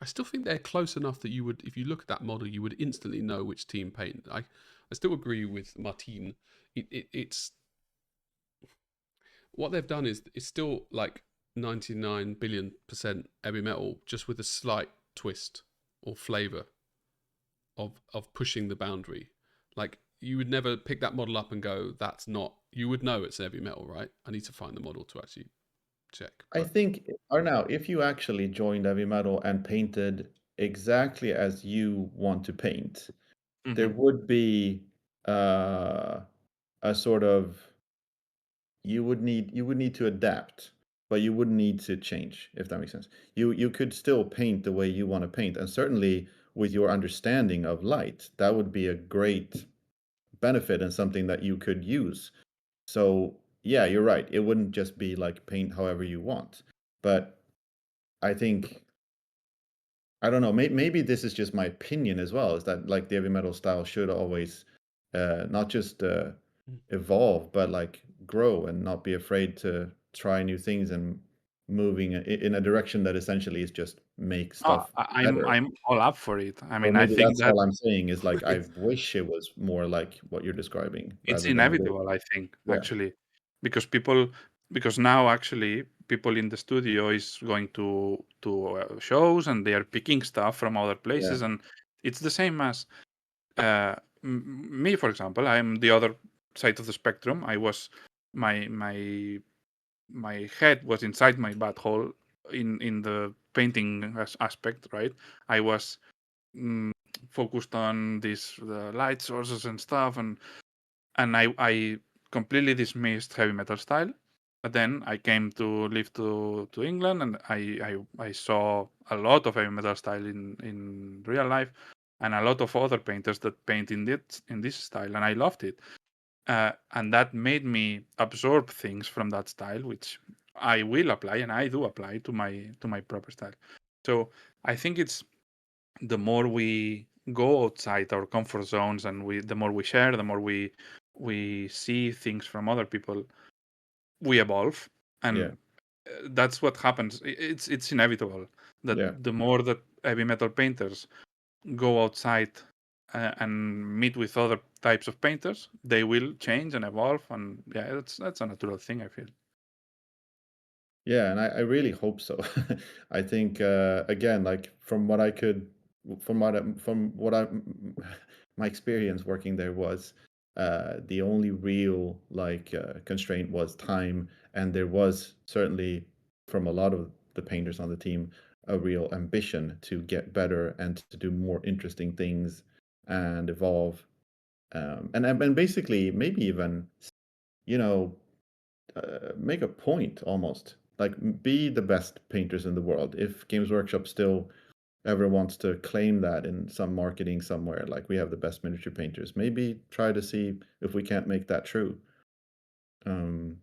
I still think they're close enough that you would, if you look at that model, you would instantly know which team paint. I still agree with Martin. It's what they've done is it's still like 99 billion% heavy metal, just with a slight twist or flavor of pushing the boundary. Like you would never pick that model up and go, that's not. You would know it's heavy metal, right? I need to find the model to actually check. I think, Arnau, if you actually joined heavy metal and painted exactly as you want to paint, there would be a sort of you would need to adapt, but you wouldn't need to change, if that makes sense. You could still paint the way you want to paint, and certainly with your understanding of light, that would be a great benefit and something that you could use. So yeah, you're right. It wouldn't just be like paint however you want. But I think I don't know. Maybe this is just my opinion as well. Is that like the heavy metal style should always not just evolve, but like grow and not be afraid to try new things and moving in a direction that essentially is just make stuff better. I'm all up for it. I Or mean, I maybe think that's that all I'm saying is like I wish it was more like what you're describing it's rather than it is. inevitable, I think, Yeah. actually, because now actually people in the studio is going to shows, and they are picking stuff from other places, Yeah. and it's the same as me, for example. I'm the other side of the spectrum. I was my head was inside my butthole in the painting aspect, right? I was focused on these light sources and stuff, and I completely dismissed heavy metal style. But then I came to live to England, and I saw a lot of heavy metal style in real life, and a lot of other painters that paint in this style, and I loved it. And that made me absorb things from that style, which I will apply, and I do apply to my proper style. So I think it's the more we go outside our comfort zones, and the more we share, the more we see things from other people, we evolve, and that's what happens. It's inevitable that the more that heavy metal painters go outside and meet with other types of painters, they will change and evolve, and yeah, that's a natural thing, I feel. Yeah, and I really hope so. I think again, like from what I my experience working there was the only real like constraint was time, and there was certainly from a lot of the painters on the team a real ambition to get better and to do more interesting things and evolve, and basically maybe even you know make a point almost like be the best painters in the world. If Games Workshop still ever wants to claim that in some marketing somewhere, like we have the best miniature painters, maybe try to see if we can't make that true. um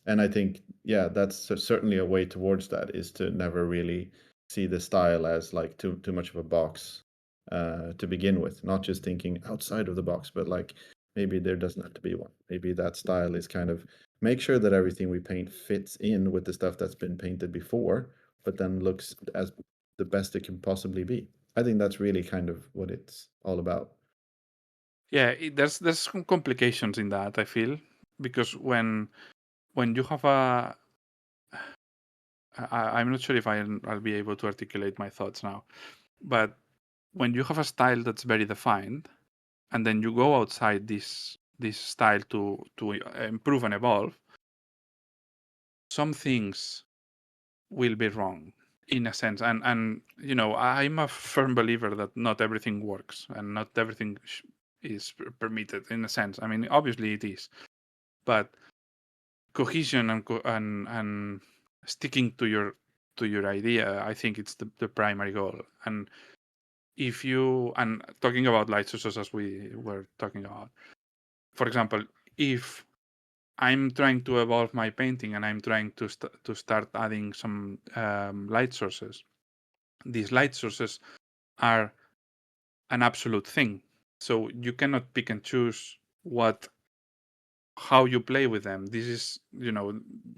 and I think, yeah, that's certainly a way towards that, is to never really see the style as like too much of a box to begin with. Not just thinking outside of the box, but like maybe there doesn't have to be one. Maybe that style is kind of make sure that everything we paint fits in with the stuff that's been painted before, but then looks as the best it can possibly be. I think that's really kind of what it's all about. Yeah, there's some complications in that, I feel, because when you have I'm not sure if I'll be able to articulate my thoughts now, but when you have a style that's very defined, and then you go outside this style to improve and evolve, some things will be wrong in a sense, and I'm a firm believer that not everything works, and not everything is permitted in a sense. I mean, obviously it is, but cohesion and sticking to to your idea, I think it's the primary goal. And if you, and talking about light sources as we were talking about, for example, if I'm trying to evolve my painting and I'm trying to start adding some light sources, these light sources are an absolute thing. So you cannot pick and choose how you play with them. This is,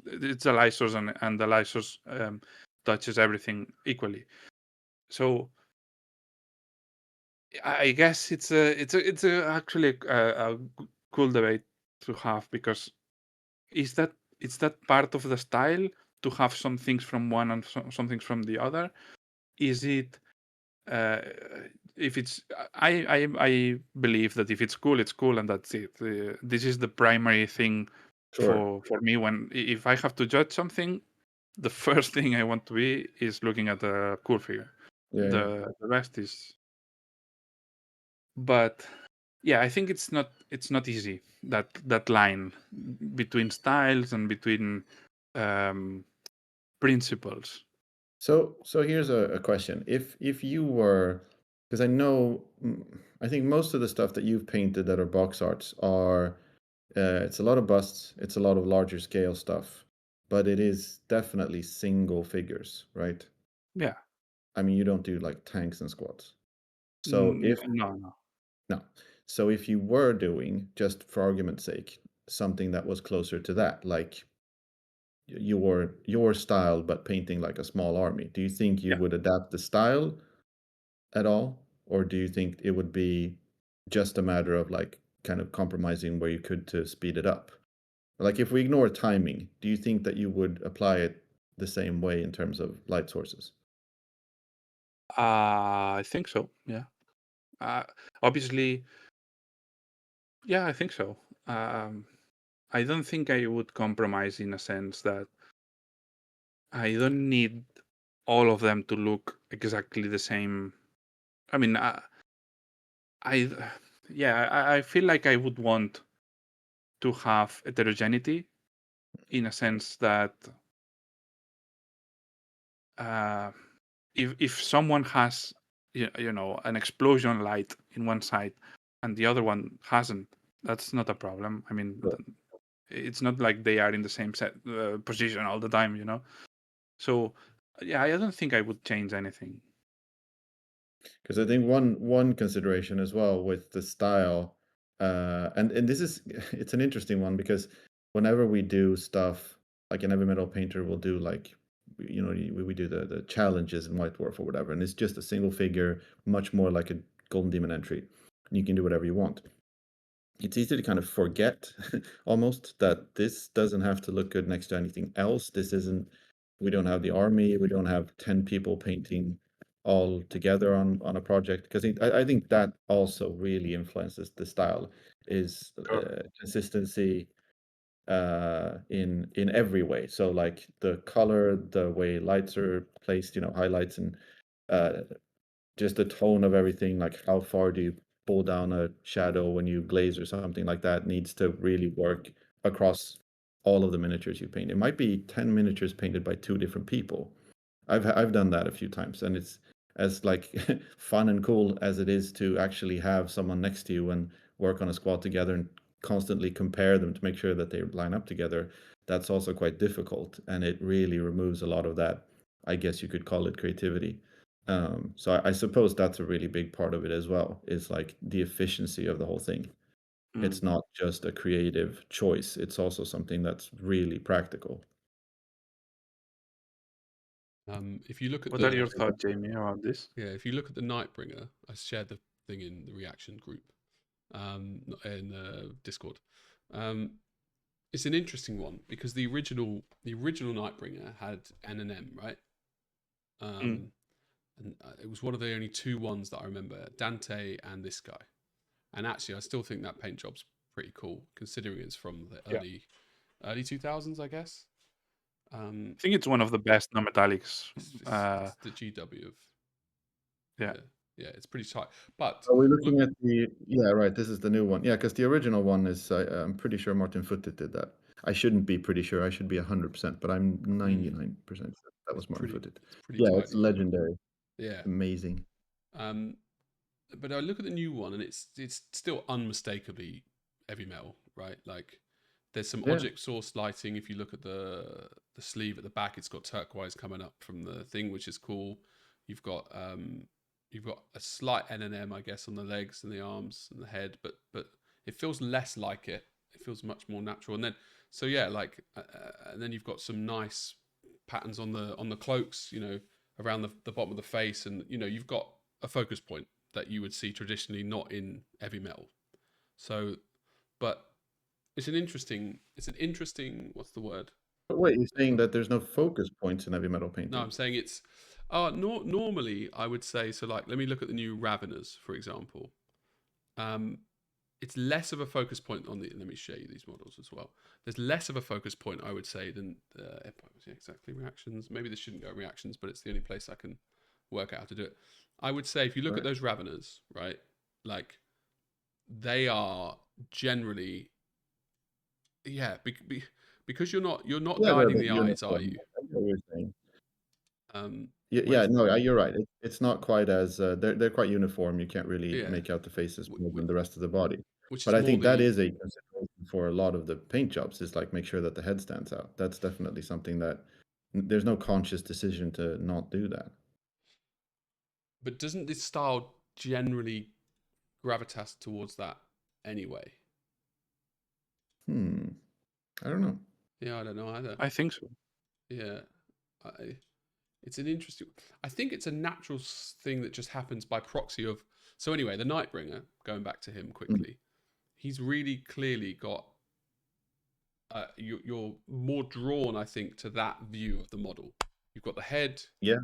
it's a light source, and the light source touches everything equally. So I guess it's actually a cool debate to have, because is that part of the style to have some things from one and some things from the other? Is it if it's I believe that if it's cool, and that's it. This is the primary thing Sure. for me. If I have to judge something, the first thing I want to be is looking at a cool figure. Yeah, yeah. The rest is, but yeah, I think it's not easy, that line between styles and between principles. So here's a question. If you were, because I know, I think most of the stuff that you've painted that are box arts are, it's a lot of busts, it's a lot of larger scale stuff, but it is definitely single figures, right? Yeah. I mean, you don't do like tanks and squads. So No. no. So if you were doing, just for argument's sake, something that was closer to that, like your style, but painting like a small army, do you think you Yeah. would adapt the style at all, or do you think it would be just a matter of like kind of compromising where you could to speed it up? Like if we ignore timing, do you think that you would apply it the same way in terms of light sources? I think so. Yeah. Obviously, yeah, I think so. I don't think I would compromise, in a sense that I don't need all of them to look exactly the same. I mean, I feel like I would want to have heterogeneity, in a sense that uh, if someone has an explosion light in one side and the other one hasn't, that's not a problem. I mean, Sure. it's not like they are in the same position all the time. So yeah, I don't think I would change anything. Because I think one consideration as well with the style, and this is it's an interesting one because whenever we do stuff like an heavy metal painter will do like we do the challenges in White Dwarf or whatever, and it's just a single figure, much more like a Golden Demon entry, and you can do whatever you want. It's easy to kind of forget almost that this doesn't have to look good next to anything else. This isn't, we don't have the army, we don't have 10 people painting all together on a project. Because I think that also really influences the style is Sure. consistency in every way. So like the color, the way lights are placed, highlights and uh, just the tone of everything, like how far do you pull down a shadow when you glaze or something like that needs to really work across all of the miniatures you paint. It might be 10 miniatures painted by two different people. I've done that a few times, and it's as like fun and cool as it is to actually have someone next to you and work on a squad together and constantly compare them to make sure that they line up together. That's also quite difficult, and it really removes a lot of that. I guess you could call it creativity. So I suppose that's a really big part of it as well, is like the efficiency of the whole thing. It's Mm. not just a creative choice, it's also something that's really practical. If you look at What are the your thoughts, Jamie, about this? if you look at the Nightbringer, I shared the thing in the reaction group, in the Discord. It's an interesting one because the original Nightbringer had N and M, right? Mm. And it was one of the only two ones that I remember, Dante and this guy. And actually, I still think that paint job's pretty cool, considering it's from the Yeah. early 2000s, I guess. I think it's one of the best non-metallics. It's the GW of Yeah. yeah, it's pretty tight. But Are we look, looking at yeah, right, this is the new one. Yeah, because the original one is, I'm pretty sure Martin Foote did that. I shouldn't be pretty sure, I should be 100%, but I'm 99% sure That was Martin pretty, Footed. it's pretty Yeah, tight. it's legendary. Yeah. Amazing. But I look at the new one, and it's still unmistakably heavy metal, right? Like, there's some Yeah. object source lighting. If you look at the sleeve at the back, it's got turquoise coming up from the thing, which is cool. You've got a slight N&M, I guess, on the legs and the arms and the head, but it feels less like it. It feels much more natural. And then and then you've got some nice patterns on the cloaks, you know, around the bottom of the face, and you know, you've got a focus point that you would see traditionally not in heavy metal. So, but it's an interesting what's the word? But wait, you're saying that there's no focus points in heavy metal painting? No, I'm saying it's normally I would say, so like, let me look at the new Raveners, for example. It's less of a focus point on let me show you these models as well. There's less of a focus point, I would say, than exactly reactions. Maybe this shouldn't go in reactions, but it's the only place I can work out how to do it. I would say if you look at those Raveners, right, like, they are generally, because you're not guiding the eyes, are you? I get what you're saying. Whereas, No, you're right. It's not quite as they're quite uniform. You can't really Yeah. make out the faces more than the rest of the body. which But is I think more that is a consideration for a lot of the paint jobs, is like make sure that the head stands out. That's definitely something that there's no conscious decision to not do that. But doesn't this style generally gravitas towards that anyway? I don't know. Yeah, I don't know either. I think so. Yeah, it's an interesting. I think it's a natural thing that just happens by proxy of. So anyway, the Nightbringer. Going back to him quickly, he's really clearly got. You're more drawn, I think, to that view of the model. You've got the head. Yeah.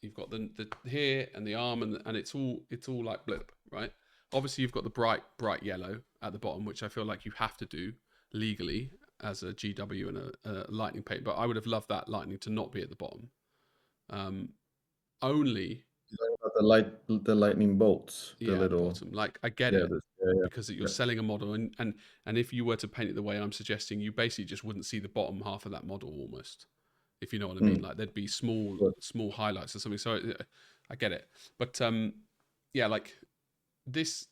You've got the here and the arm, and it's all like blip, right? Obviously, you've got the bright yellow at the bottom, which I feel like you have to do legally as a GW and a lightning paint. But I would have loved that lightning to not be at the bottom. Only About the lightning bolts, the little bottom. Like, I get it, because you're selling a model, and if you were to paint it the way I'm suggesting, you basically just wouldn't see the bottom half of that model almost, if you know what I mean. Like, there'd be small highlights or something. So I get it, but yeah, like this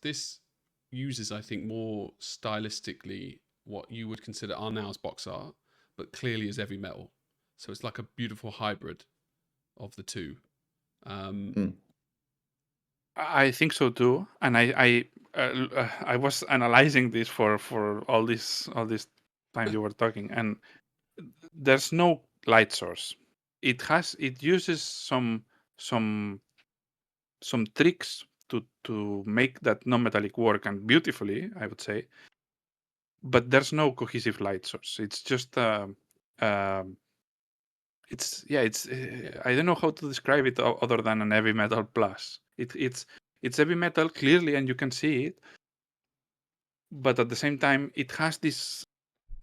uses, I think, more stylistically what you would consider Arnaud's box art, but clearly is heavy metal. So it's like a beautiful hybrid of the two. I think so too, and I was analyzing this for all this time you were talking, and there's no light source. It uses some tricks to make that non-metallic work, and beautifully, I would say. But there's no cohesive light source. It's just it's I don't know how to describe it other than an heavy metal plus. It's heavy metal clearly, and you can see it, but at the same time, it has this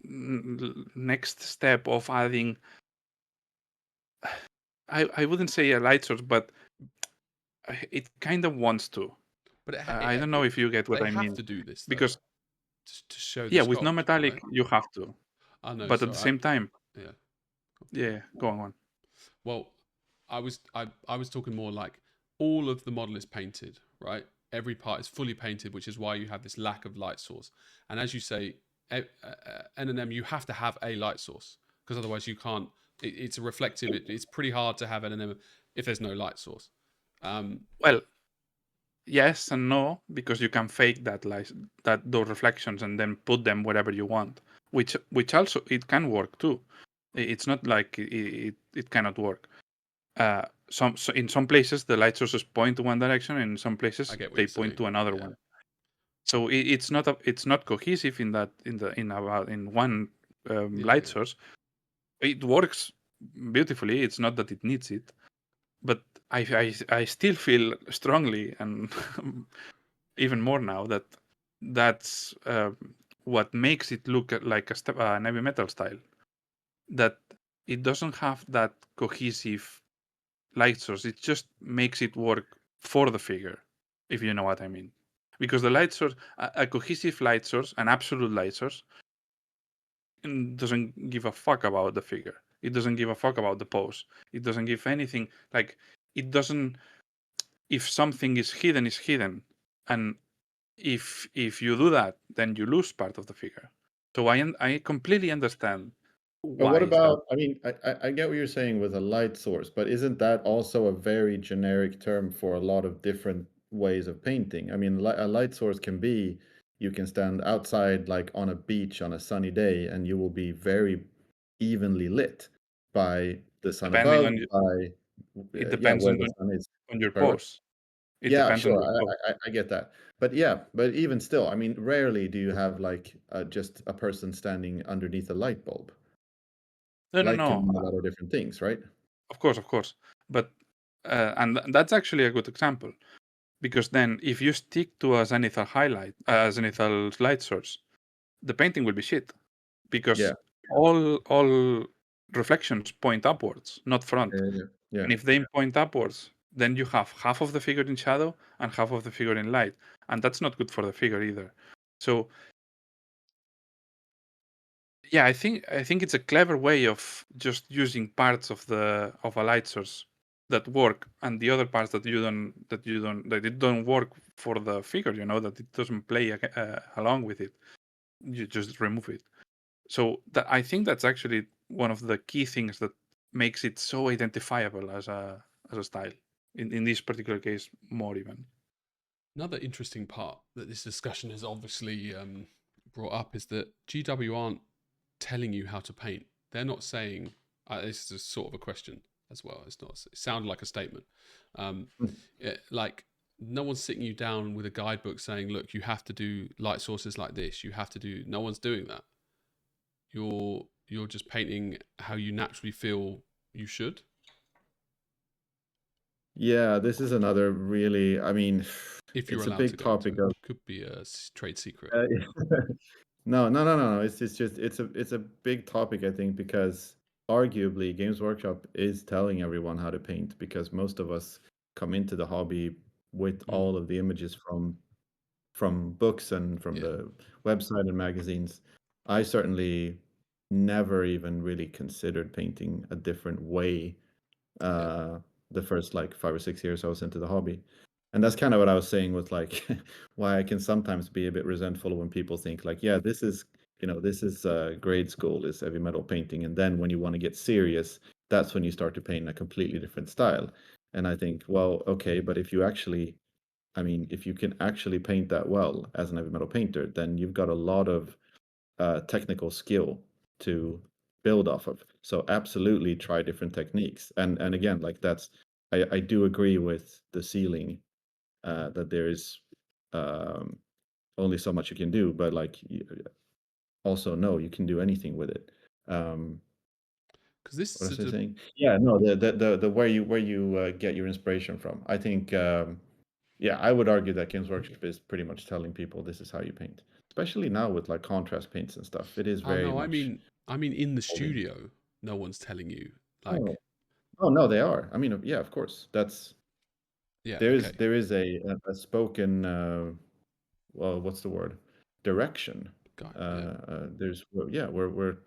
next step of adding. I wouldn't say a light source, but it kind of wants to. But I don't know if you get what I mean. They have to do this, though, because to show the with sculpt, non-metallic, right? you have to. I know, But at the same time, yeah. Go on. Well, I was talking more like all of the model is painted, right? Every part is fully painted, which is why you have this lack of light source. And as you say, N&M, you have to have a light source, because otherwise you can't. It's a reflective. It's pretty hard to have N&M if there's no light source. Well, yes and no, because you can fake those reflections and then put them wherever you want, which also it can work too. It's not like it cannot work. In some places the light sources point to one direction, and in some places they point to another one. So it's not cohesive in one light source. It works beautifully. It's not that it needs it, but I still feel strongly, and even more now, that's what makes it look like an heavy metal style. That it doesn't have that cohesive light source. It just makes it work for the figure, if you know what I mean. Because the light source, a cohesive light source, an absolute light source, doesn't give a fuck about the figure. It doesn't give a fuck about the pose. It doesn't give anything. Like, it doesn't. If something is hidden, and if you do that, then you lose part of the figure. So I completely understand But why what is that. about, I mean, I get what you're saying with a light source, but isn't that also a very generic term for a lot of different ways of painting? I mean, a light source can be, you can stand outside like on a beach on a sunny day and you will be very evenly lit by the sun Depending above, on by, it yeah, depends where the sun is. on your Sorry, what? pose. It Yeah, depends on sure, your pose. I get that. But yeah, but even still, I mean, rarely do you have like just a person standing underneath a light bulb. No, no, Light can no. mean a lot of different things, right? Of course. But that's actually a good example, because then if you stick to a zenithal light source, the painting will be shit, because Yeah. all reflections point upwards, not front. Yeah. And if they point upwards, then you have half of the figure in shadow and half of the figure in light, and that's not good for the figure either. So yeah, I think it's a clever way of just using parts of a light source that work, and the other parts that it don't work for the figure. That it doesn't play along with it. You just remove it. So I think that's actually one of the key things that makes it so identifiable as a style. In this particular case, more even. Another interesting part that this discussion has obviously brought up is that GW aren't telling you how to paint. They're not saying, this is sort of a question as well. It's not. It sounded like a statement. Like no one's sitting you down with a guidebook saying, look, you have to do light sources like this. You have to do. No one's doing that. You're just painting how you naturally feel you should. Yeah, this is another really, I mean, If you're it's a allowed to big go topic into it. of Could be a trade secret. no. It's just it's a big topic, I think, because arguably Games Workshop is telling everyone how to paint, because most of us come into the hobby with all of the images from books and from the website and magazines. I certainly never even really considered painting a different way the first like 5 or 6 years I was into the hobby. And that's kind of what I was saying with like why I can sometimes be a bit resentful when people think like, yeah, this is, this is grade school, is heavy metal painting. And then when you want to get serious, that's when you start to paint a completely different style. And I think, well, okay, but if you actually, I mean, if you can actually paint that well as an heavy metal painter, then you've got a lot of technical skill to build off of. So absolutely try different techniques. And again, like I do agree with the ceiling that there is only so much you can do, but like also no, you can do anything with it. Because this What is was I saying? Yeah, no, the where you get your inspiration from. I think yeah, I would argue that Games Workshop is pretty much telling people this is how you paint, especially now with like contrast paints and stuff. It is very no, I much. mean in the holding. studio, no one's telling you like. Oh, oh no, they are. I mean, yeah, of course. That's Yeah, okay. there is a spoken well, what's the word? Direction. There's yeah, we're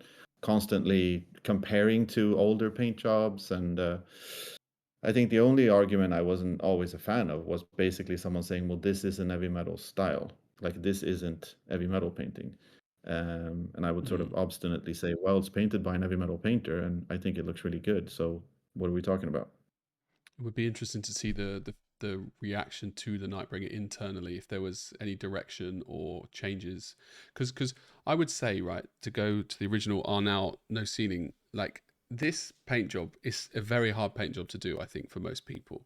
constantly comparing to older paint jobs, and I think the only argument I wasn't always a fan of was basically someone saying, "Well, this isn't heavy metal style. Like this isn't heavy metal painting." And I would sort of obstinately say, "Well, it's painted by an heavy metal painter, and I think it looks really good. So, what are we talking about?" It would be interesting to see the reaction to the Nightbringer internally, if there was any direction or changes. Because I would say, right, to go to the original are now no ceiling, like this paint job is a very hard paint job to do, I think, for most people.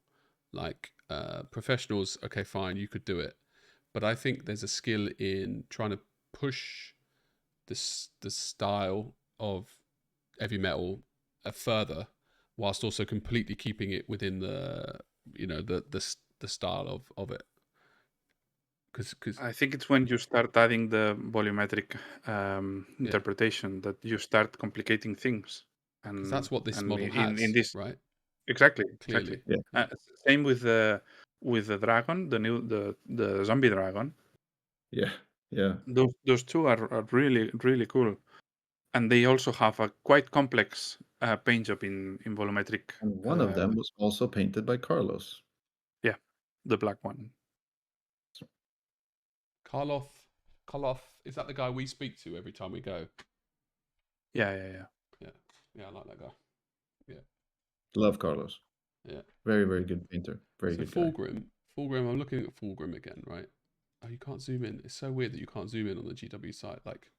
Like professionals, okay, fine, you could do it. But I think there's a skill in trying to push the style of heavy metal further, whilst also completely keeping it within the the style of it. Because I think it's when you start adding the volumetric interpretation that you start complicating things, and that's what this model in has, this right? exactly. Clearly, Yeah. Same with the dragon, the zombie dragon. Yeah. Yeah. Those two are really really cool. and they also have a quite complex paint job in volumetric. And one of them was also painted by Carlos. Yeah, the black one. Karloff, is that the guy we speak to every time we go? Yeah. Yeah, I like that guy. Love Carlos. Yeah. Very, very good painter. Very So good guy. Fulgrim, I'm looking at Fulgrim again, right? Oh, you can't zoom in. It's so weird that you can't zoom in on the GW site. Like,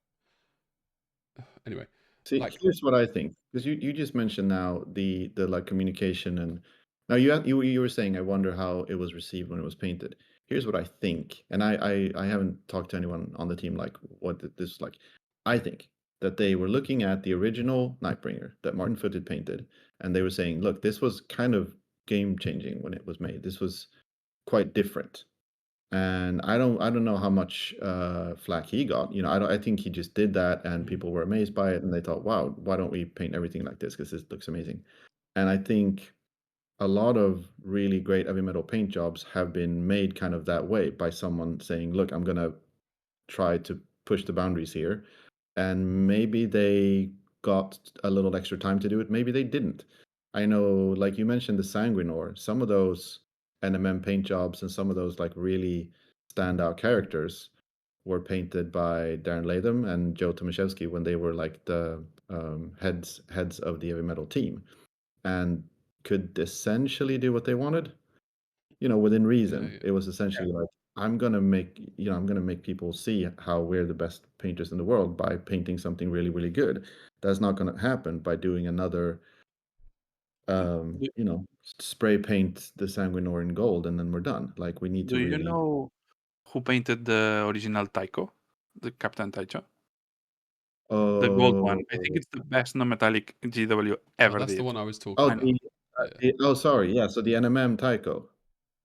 anyway, See, like, here's what I think, because you just mentioned now the like communication, and now you were saying, I wonder how it was received when it was painted. Here's what I think, and I haven't talked to anyone on the team like what this is like. I think that they were looking at the original Nightbringer that Martin Foote had painted, and they were saying, look, this was kind of game changing when it was made. This was quite different. And I don't know how much flack he got. I think he just did that, and people were amazed by it, and they thought, wow, why don't we paint everything like this, because this looks amazing. And I think a lot of really great heavy metal paint jobs have been made kind of that way, by someone saying, look, I'm gonna try to push the boundaries here. And maybe they got a little extra time to do it, maybe they didn't. I know, like you mentioned, the Sanguinor, some of those NMM paint jobs and some of those like really standout characters were painted by Darren Latham and Joe Tomaszewski when they were like the heads of the heavy metal team, and could essentially do what they wanted, within reason. yeah. It was essentially like, I'm gonna make people see how we're the best painters in the world by painting something really, really good. That's not gonna happen by doing another, Do, spray paint the Sanguinor in gold and then we're done. Like, we need do to you really. know who painted the original Taiko, the Captain Taicho? The gold one. I think it's the best non-metallic GW Oh, ever that's the did. one I was talking Oh, about. sorry, yeah. So the NMM Tycho.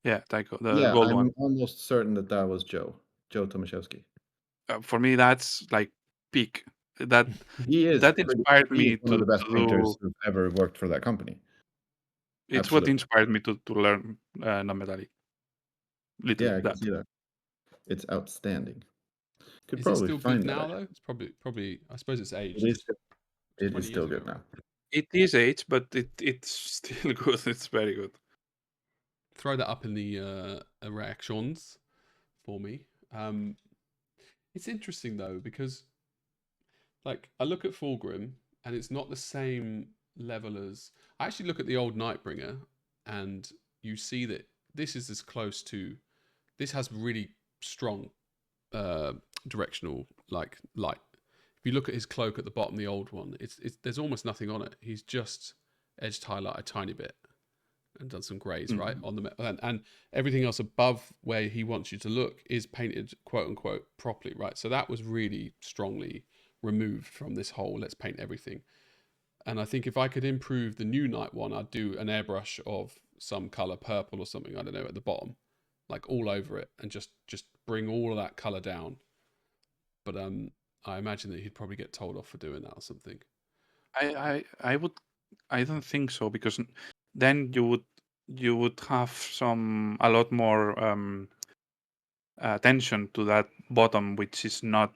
Yeah, Taiko, the Yeah, gold one. I'm almost certain that was Joe Tomaszewski. For me, that's like peak. That He is that inspired he is me one of the best to painters do. who've ever worked for that company. It's what Absolutely. inspired me to learn non-metallic. Yeah, Literally I can that. see that. It's outstanding. Could Is it probably still find good that, now actually. though? It's probably. I suppose it's aged. It is. It's It 20 is years still ago, good now. right? It is age, but it's still good. It's very good. Throw that up in the reactions for me. It's interesting though, because like I look at Fulgrim and it's not the same level as I actually look at the old Nightbringer, and you see that this is as close to, this has really strong directional like light. If you look at his cloak at the bottom, the old one, it's there's almost nothing on it. He's just edged highlight a tiny bit and done some grays right on the and everything else above where he wants you to look is painted quote unquote properly, right? So that was really strongly removed from this whole let's paint everything. And I think if I could improve the new night one, I'd do an airbrush of some color, purple or something, I don't know, at the bottom, like all over it, and just bring all of that color down. But I imagine that he'd probably get told off for doing that or something. I don't think so, because then you would have a lot more attention to that bottom, which is not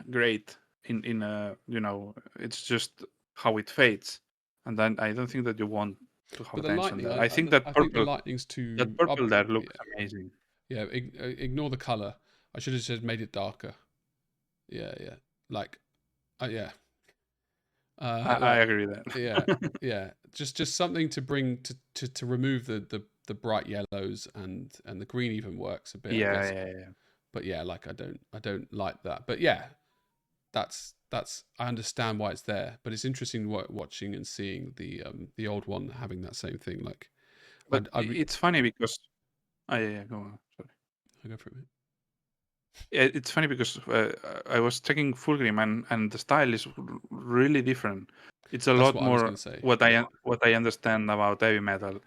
great in a it's just how it fades, and then I don't think that you want to have But the attention lightning, there. I think that I think the purple lightning's too. that purple there looks amazing. Yeah, ignore the color. I should have just made it darker. Yeah, like, yeah. I agree that. yeah. Just something to bring to remove the bright yellows, and the green even works a bit, I guess. Yeah. But yeah, like I don't like that. But yeah, that's I understand why it's there. But it's interesting watching and seeing the old one having that same thing. Like, But it's funny because yeah, go on. Sorry. I go for it. It's funny because I was checking Fulgrim, and the style is really different. It's a That's lot what I was more going to say. what I understand about heavy metal.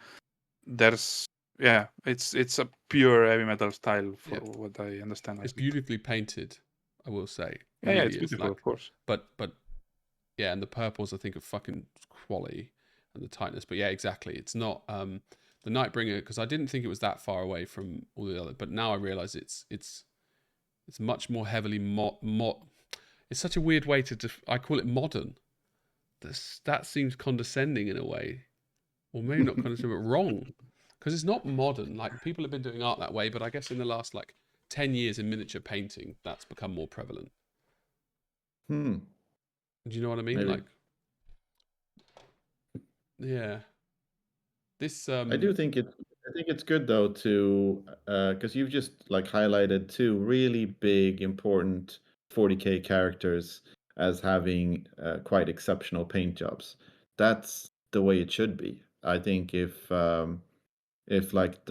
There's it's a pure heavy metal style for what I understand. It's beautifully painted, I will say. It Yeah, really it's is. beautiful, Like, of course. but yeah, and the purples I think are fucking quality, and the tightness. But yeah, exactly. It's not the Nightbringer, because I didn't think it was that far away from all the other. But now I realize it's much more heavily It's such a weird way to. I call it modern. That seems condescending in a way, or maybe not condescending, but wrong, because it's not modern. Like people have been doing art that way, but I guess in the last like 10 years in miniature painting, that's become more prevalent. Hmm. Do you know what I mean? Maybe. Like, yeah. This I do think it's good though to because you've just like highlighted two really big important 40K characters as having quite exceptional paint jobs. That's the way it should be. I think if like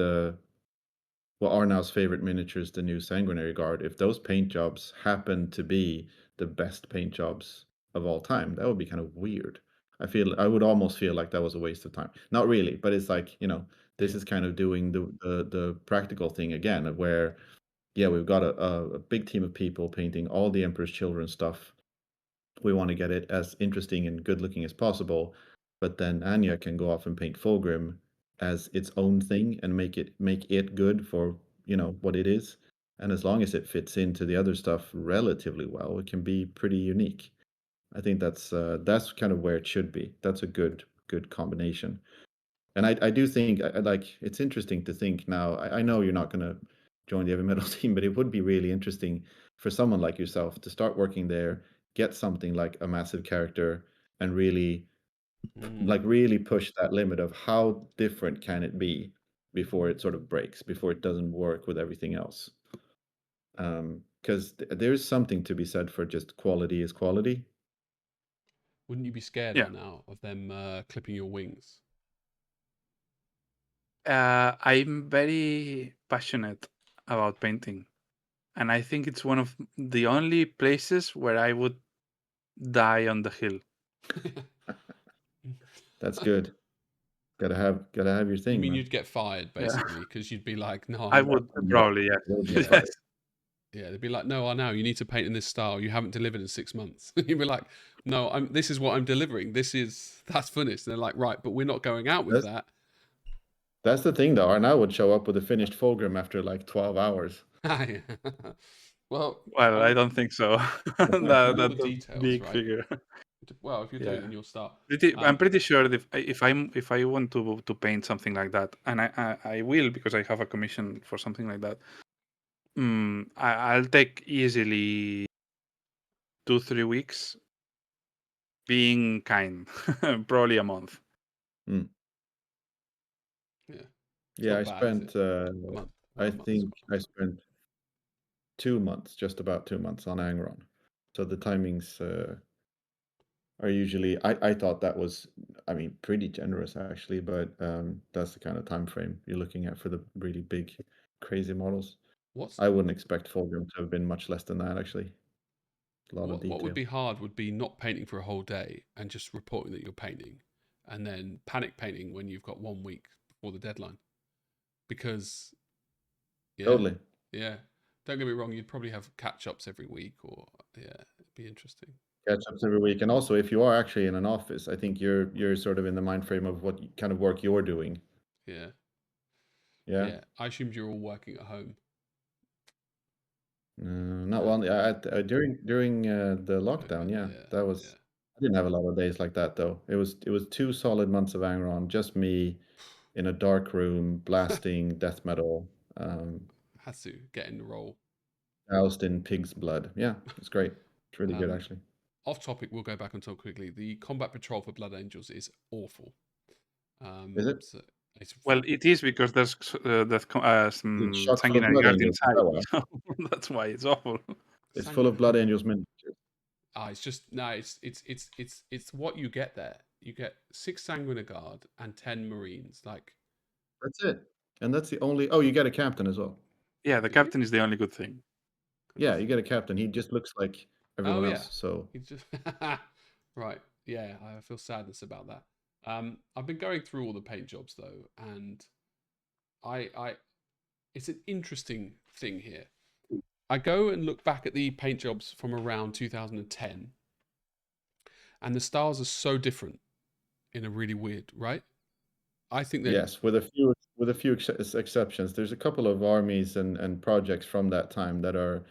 Arnau's favorite miniatures, the new Sanguinary Guard, if those paint jobs happen to be the best paint jobs of all time, that would be kind of weird. I would almost feel like that was a waste of time. Not really, but it's like, this Yeah. is kind of doing the practical thing again, of where, yeah, we've got a big team of people painting all the Emperor's Children stuff. We want to get it as interesting and good looking as possible, but then Anya can go off and paint Fulgrim as its own thing and make it good for what it is. And as long as it fits into the other stuff relatively well, it can be pretty unique. I think that's kind of where it should be. That's a good combination. And I do think like it's interesting to think now. I know you're not going to join the heavy metal team, but it would be really interesting for someone like yourself to start working there, get something like a massive character, and really really push that limit of how different can it be before it sort of breaks, before it doesn't work with everything else. Because there's something to be said for just quality is quality. Wouldn't you be scared, Yeah. Arnau, of them clipping your wings? I'm very passionate about painting, and I think it's one of the only places where I would die on the hill. That's good. Gotta have your You thing, mean man. you'd get fired Yeah. basically because you'd be like, no, I I'm would Yeah. probably, You'll yes. get fired. Yes. yeah. They'd be like, no, Arnau, you need to paint in this style. You haven't delivered in 6 months. You'd be like, no, this is what I'm delivering. That's finished. And they're like, right, but we're not going out with That's that. that's the thing though. Arnaud would show up with a finished Fulgrim after like 12 hours. Well, Well, I don't think so. all That's the a details, big right? figure. Well, if you're doing it Yeah. in your style, I'm pretty sure that if I want to paint something like that, and I will because I have a commission for something like that. I'll take easily 2-3 weeks. Being kind, probably a month. yeah, it's Yeah, not I bad, is spent it? A month. Well, I a month's think quite I spent 2 months, just about 2 months on Angron. So the timings are usually I thought that was pretty generous actually, but that's the kind of time frame you're looking at for the really big crazy models. What's I wouldn't expect Fulgrim to have been much less than that actually. A lot of what would detail. be hard would be not painting for a whole day and just reporting that you're painting, and then panic painting when you've got 1 week before the deadline. Because Totally. yeah, don't get me wrong, you'd probably have catch ups every week, or yeah, it'd be interesting. Catch ups every week. And also if you are actually in an office, I think you're sort of in the mind frame of what kind of work you're doing. Yeah, Yeah. yeah. I assumed you're all working at home. Not No. one during the lockdown, yeah. Yeah, That was I didn't have a lot of days like that though. It was 2 solid months of Angron, just me in a dark room blasting death metal, has to get in the role. doused in pig's blood. Yeah, it's great. It's really good actually. Off topic, we'll go back and talk quickly. The combat patrol for Blood Angels is awful. Is it? So it's Well, it is because there's Is it some chock full of sanguinary blood guard angels? Is inside, that why? so that's why it's awful. It's full of blood angels miniatures. it's just no. It's what you get there. You get 6 Sanguinary Guard and 10 Marines. Like That's it. And that's the only you get a captain as well. Yeah, the do you? captain is the only good thing. Yeah, you get a captain. He just looks like Oh everyone yeah, else. So he's just right. Yeah, I feel sadness about that. I've been going through all the paint jobs though, and I it's an interesting thing here. I go and look back at the paint jobs from around 2010, and the styles are so different in a really weird, right? I think that yes, with a few exceptions. There's a couple of armies and projects from that time that are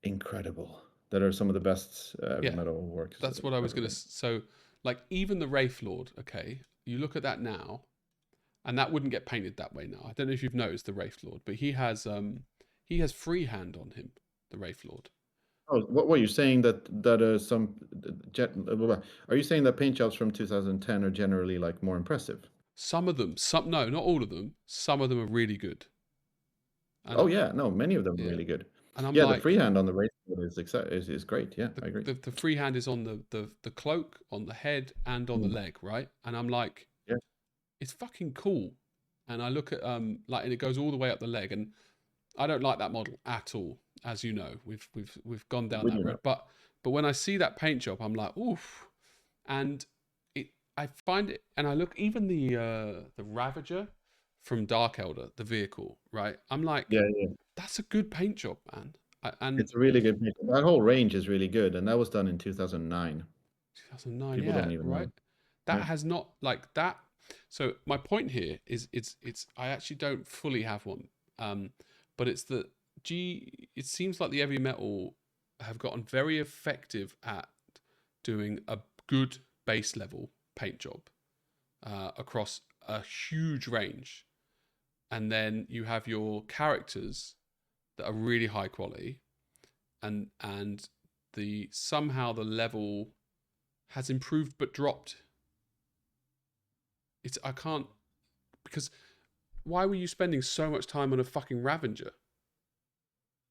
incredible. that are some of the best heavy Yeah, metal works. that's what I was ever gonna. made. So, like, even the Wraith Lord. Okay, you look at that now, and that wouldn't get painted that way now. I don't know if you've noticed the Wraith Lord, but he has freehand on him. The Wraith Lord. Oh, what you're saying that some are you saying that paint jobs from 2010 are generally like more impressive? Some of them, no, not all of them. Some of them are really good. And Oh yeah, no, many of them are yeah, really good. and I'm Yeah, the like, freehand on the race is great. Yeah, I agree. the freehand is on the cloak, on the head, and on the leg, right? And I'm like, Yeah. it's fucking cool. And I look at like, and it goes all the way up the leg, and I don't like that model at all, as you know. We've gone down We that do road. know. But when I see that paint job, I'm like, oof. And I find it, and I look even the Ravager from Dark Elder, the vehicle, right? I'm like, Yeah, yeah. that's a good paint job, man. And It's a really good paint. That whole range is really good, and that was done in 2009. 2009, People yeah, don't even right. know. That Yeah. has not like that. So my point here is it's I actually don't fully have one, but it's that it seems like the heavy metal have gotten very effective at doing a good base level paint job across a huge range, and then you have your characters that are really high quality, and the somehow the level has improved but dropped. I can't, because why were you spending so much time on a fucking Ravager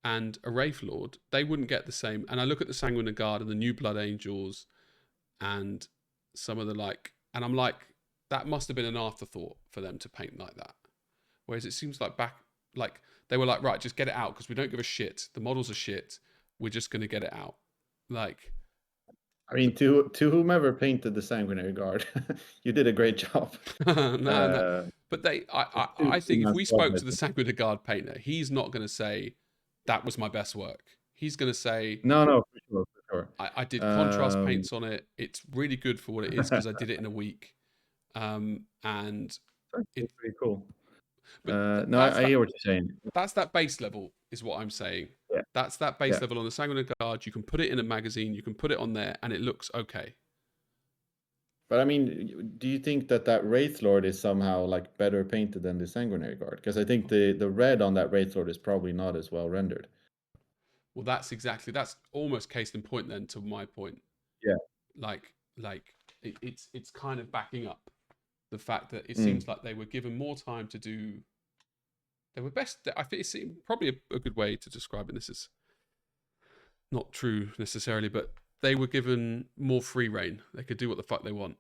and a Wraith Lord? They wouldn't get the same. And I look at the Sanguinary Guard and the New Blood Angels and some of the like, and I'm like, that must have been an afterthought for them to paint like that. Whereas it seems like like they were like, right, just get it out because we don't give a shit. The models are shit. We're just going to get it out. Like, I mean, to whomever painted the Sanguinary Guard, you did a great job. no. Uh, But I think if two-man we squad, spoke I to the think. Sanguinary Guard painter, he's not going to say that was my best work. He's going to say No, for sure, for sure. I did contrast paints on it. It's really good for what it is because I did it in a week. And it, That's pretty cool. but No, I hear what you're saying. that's that base level is what I'm saying. Yeah, That's that base yeah. level on the Sanguinary Guard. You can put it in a magazine. You can put it on there, and it looks okay. But I mean, do you think that Wraith Lord is somehow like better painted than the Sanguinary Guard? Because I think the red on that Wraith Lord is probably not as well rendered. Well, that's almost case in point then to my point. Yeah. Like it's kind of backing up the fact that it seems like they were given more time to do. They were best. I think it's probably a good way to describe it. This is not true necessarily, but they were given more free reign. They could do what the fuck they want.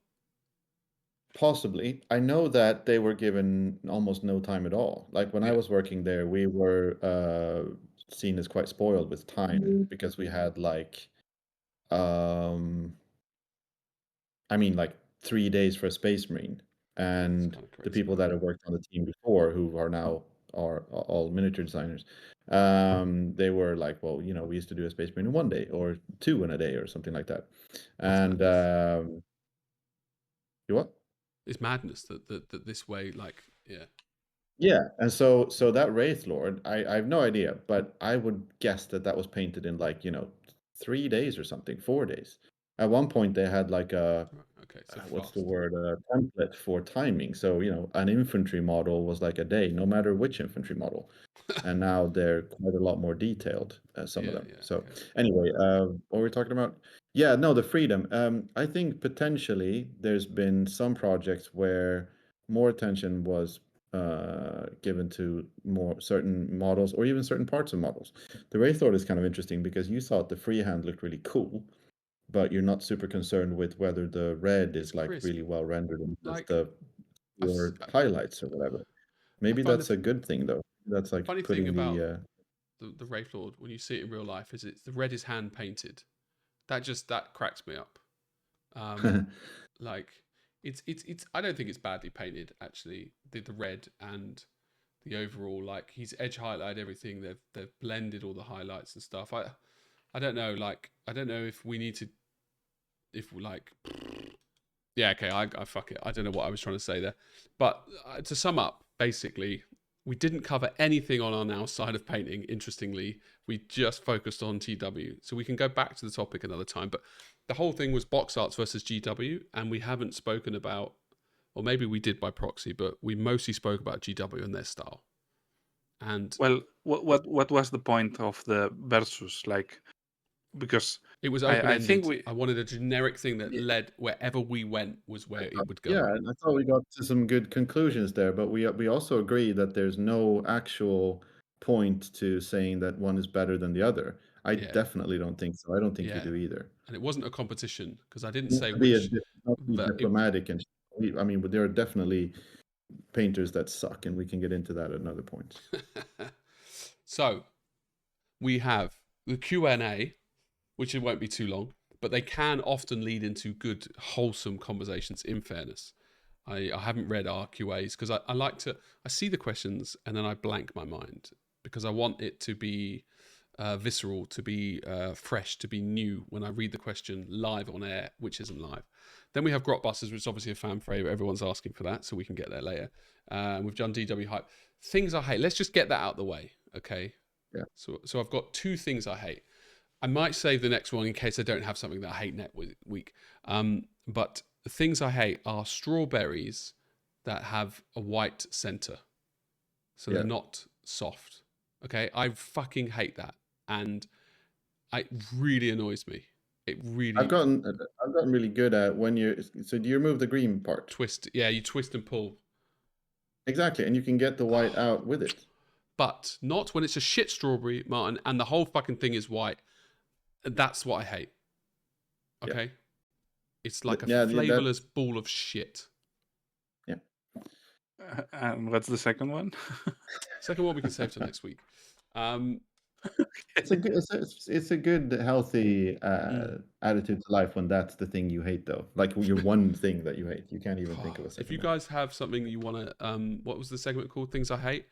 Possibly. I know that they were given almost no time at all. Like when I Yeah. was working there, we were seen as quite spoiled with time because we had like, um, I mean, like 3 days for a Space Marine, It's and kind of the crazy. people that have worked on the team before, who are now are all miniature designers, they were like, well, we used to do a Space Marine in 1 day or two in a day or something like that, It's and madness. you what? It's madness that this way, like, yeah. Yeah, and so that Wraith Lord, I have no idea, but I would guess that was painted in like 3 days or something, 4 days. At one point, they had like a Right, okay, so what's the fast. word, a template for timing. So an infantry model was like a day, no matter which infantry model. And now they're quite a lot more detailed, some of Yeah, them. yeah, So okay. anyway, what were we talking about? Yeah, no, the freedom. I think potentially there's been some projects where more attention was given to more certain models or even certain parts of models. The Wraith Lord is kind of interesting because you thought the freehand looked really cool, but you're not super concerned with whether the red It's is like crisp. really well rendered in just Like, the your highlights or whatever. I Maybe find that's a good thing though. That's like funny thing putting about the the Wraith Lord when you see it in real life is the red is hand painted. That cracks me up. Like it's I don't think it's badly painted actually. The red and the overall, like, he's edge highlighted everything. They've blended all the highlights and stuff. I don't know. Like, I don't know if we need to, if we like. Yeah, okay. I fuck it. I don't know what I was trying to say there, but to sum up, basically, we didn't cover anything on our now side of painting. Interestingly, we just focused on GW. So we can go back to the topic another time. But the whole thing was box arts versus GW, and we haven't spoken about, or maybe we did by proxy, but we mostly spoke about GW and their style. And Well, what was the point of the versus? Like, because it was I open-ended. think I wanted a generic thing that led wherever we went was where it would go. Yeah, and I thought we got to some good conclusions there, but we also agree that there's no actual point to saying that one is better than the other. I Yeah. definitely don't think so. I don't think you Yeah. do either. And it wasn't a competition because I didn't Not say to be which. not to be diplomatic and I mean, but there are definitely painters that suck, and we can get into that at another point. So we have the Q&A, which it won't be too long, but they can often lead into good, wholesome conversations, in fairness. I haven't read our QAs because I like to, I see the questions and then I blank my mind because I want it to be visceral, to be fresh, to be new when I read the question live on air, which isn't live. Then we have Grotbusters, which is obviously a fan favorite. Everyone's asking for that, so we can get there later. We've done DW Hype. Things I hate. Let's just get that out of the way, okay? Yeah. So I've got 2 things I hate. I might save the next one in case I don't have something that I hate next week. But the things I hate are strawberries that have a white center. So they're not soft. Okay? I fucking hate that. And it really annoys me. It really... I've gotten really good at when you're... So do you remove the green part? Twist. Yeah, you twist and pull. Exactly, and you can get the white out with it. But not when it's a shit strawberry, Martin, and the whole fucking thing is white. That's what I hate. Okay? Yeah. It's like a flavorless ball of shit. Yeah. And what's the second one? Second one we can save till next week. It's a good healthy attitude to life when that's the thing you hate, though. Like your one thing that you hate, you can't even think of a second. If you guys have something you want to, what was the segment called? Things I hate.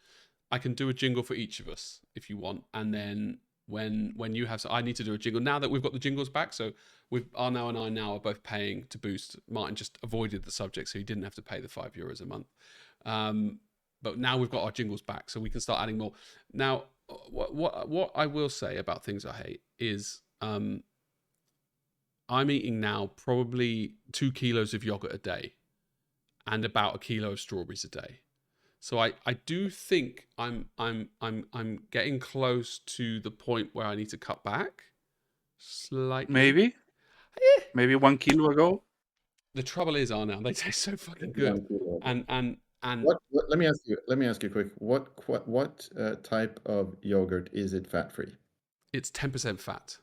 I can do a jingle for each of us if you want, and then when you have, so I need to do a jingle now that we've got the jingles back. So Arno and I now are both paying to boost. Martin just avoided the subject, so he didn't have to pay the €5 a month. But now we've got our jingles back, so we can start adding more. Now, what I will say about things I hate is I'm eating now probably 2 kilos of yogurt a day and about 1 kilo of strawberries a day. So I do think I'm getting close to the point where I need to cut back slightly. Maybe. Maybe 1 kilo ago. The trouble is, Arno, they taste so fucking good. And what, let me ask you quick. What type of yogurt is it fat free? It's 10% fat.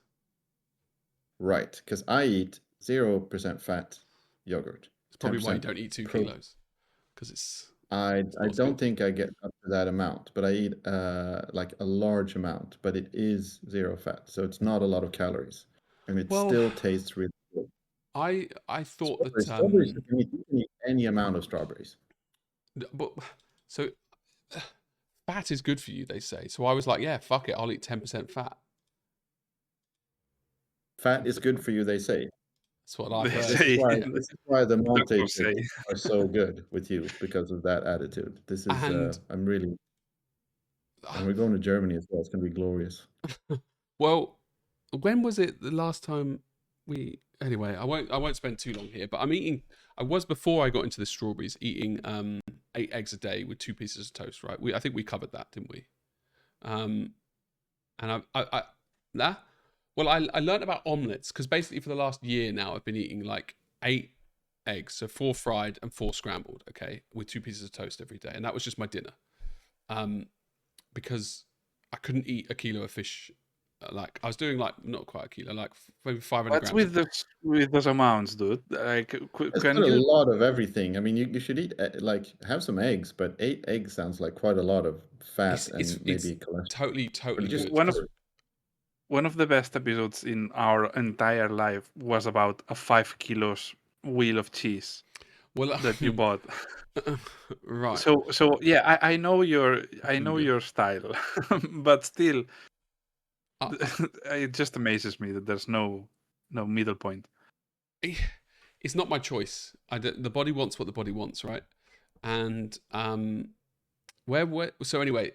Right, because I eat 0% fat yogurt. It's probably why you don't eat 2 kilos, because it's. I don't think I get up to that amount, but I eat like a large amount, but it is 0 fat, so it's not a lot of calories, and it still tastes really good. I thought that strawberries, you can eat any amount of strawberries. But so fat is good for you, they say. So I was like, yeah, fuck it, I'll eat 10% fat. Fat is good for you, they say. That's what I've heard. This is why the non-takes are so good with you, because of that attitude. This is and we're going to Germany as well. It's going to be glorious. Well, when was it the last time we? Anyway, I won't spend too long here. But I'm eating. I was, before I got into the strawberries, eating 8 eggs a day with 2 pieces of toast. Right? I think we covered that, didn't we? And Well, I learned about omelets because basically for the last year now I've been eating like 8 eggs, so 4 fried and 4 scrambled, okay, with 2 pieces of toast every day, and that was just my dinner, because I couldn't eat 1 kilo of fish. Like I was doing like not quite 1 kilo, like maybe 500 grams. What's with those amounts, dude? Like, it's a lot of everything. I mean, you should eat have some eggs, but 8 eggs sounds like quite a lot of fat and maybe cholesterol. Totally just good. One of the best episodes in our entire life was about a 5 kilos wheel of cheese that you bought. Right. So yeah, I know your style, but still, it just amazes me that there's no middle point. It's not my choice. The body wants what the body wants, right? And So anyway,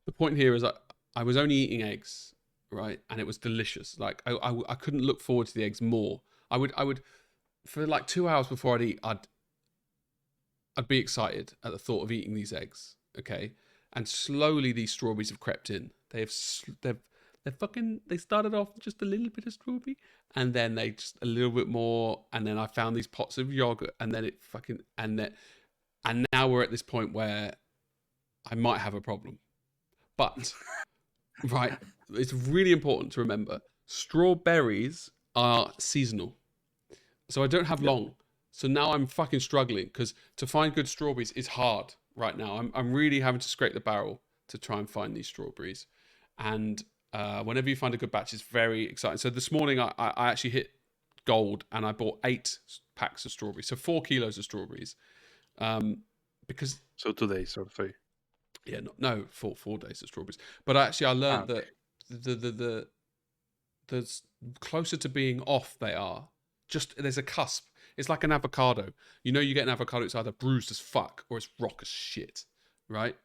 the point here is I was only eating eggs, right, and it was delicious. Like I couldn't look forward to the eggs more. I would for like 2 hours before I'd eat, I'd be excited at the thought of eating these eggs. Okay, and slowly these strawberries have crept in. They started off just a little bit of strawberry, and then they just a little bit more, and then I found these pots of yogurt, and then and now we're at this point where I might have a problem. But right, it's really important to remember strawberries are seasonal, so I don't have long. So now I'm fucking struggling because to find good strawberries is hard right now. I'm really having to scrape the barrel to try and find these strawberries, and whenever you find a good batch, it's very exciting. So this morning I actually hit gold and I bought 8 packs of strawberries, so 4 kilos of strawberries, because So 2 days or 3. yeah, no, 4 days of strawberries. But actually, I learned that the closer to being off they are, just there's a cusp. It's like an avocado. You know, you get an avocado, it's either bruised as fuck or it's rock as shit, right?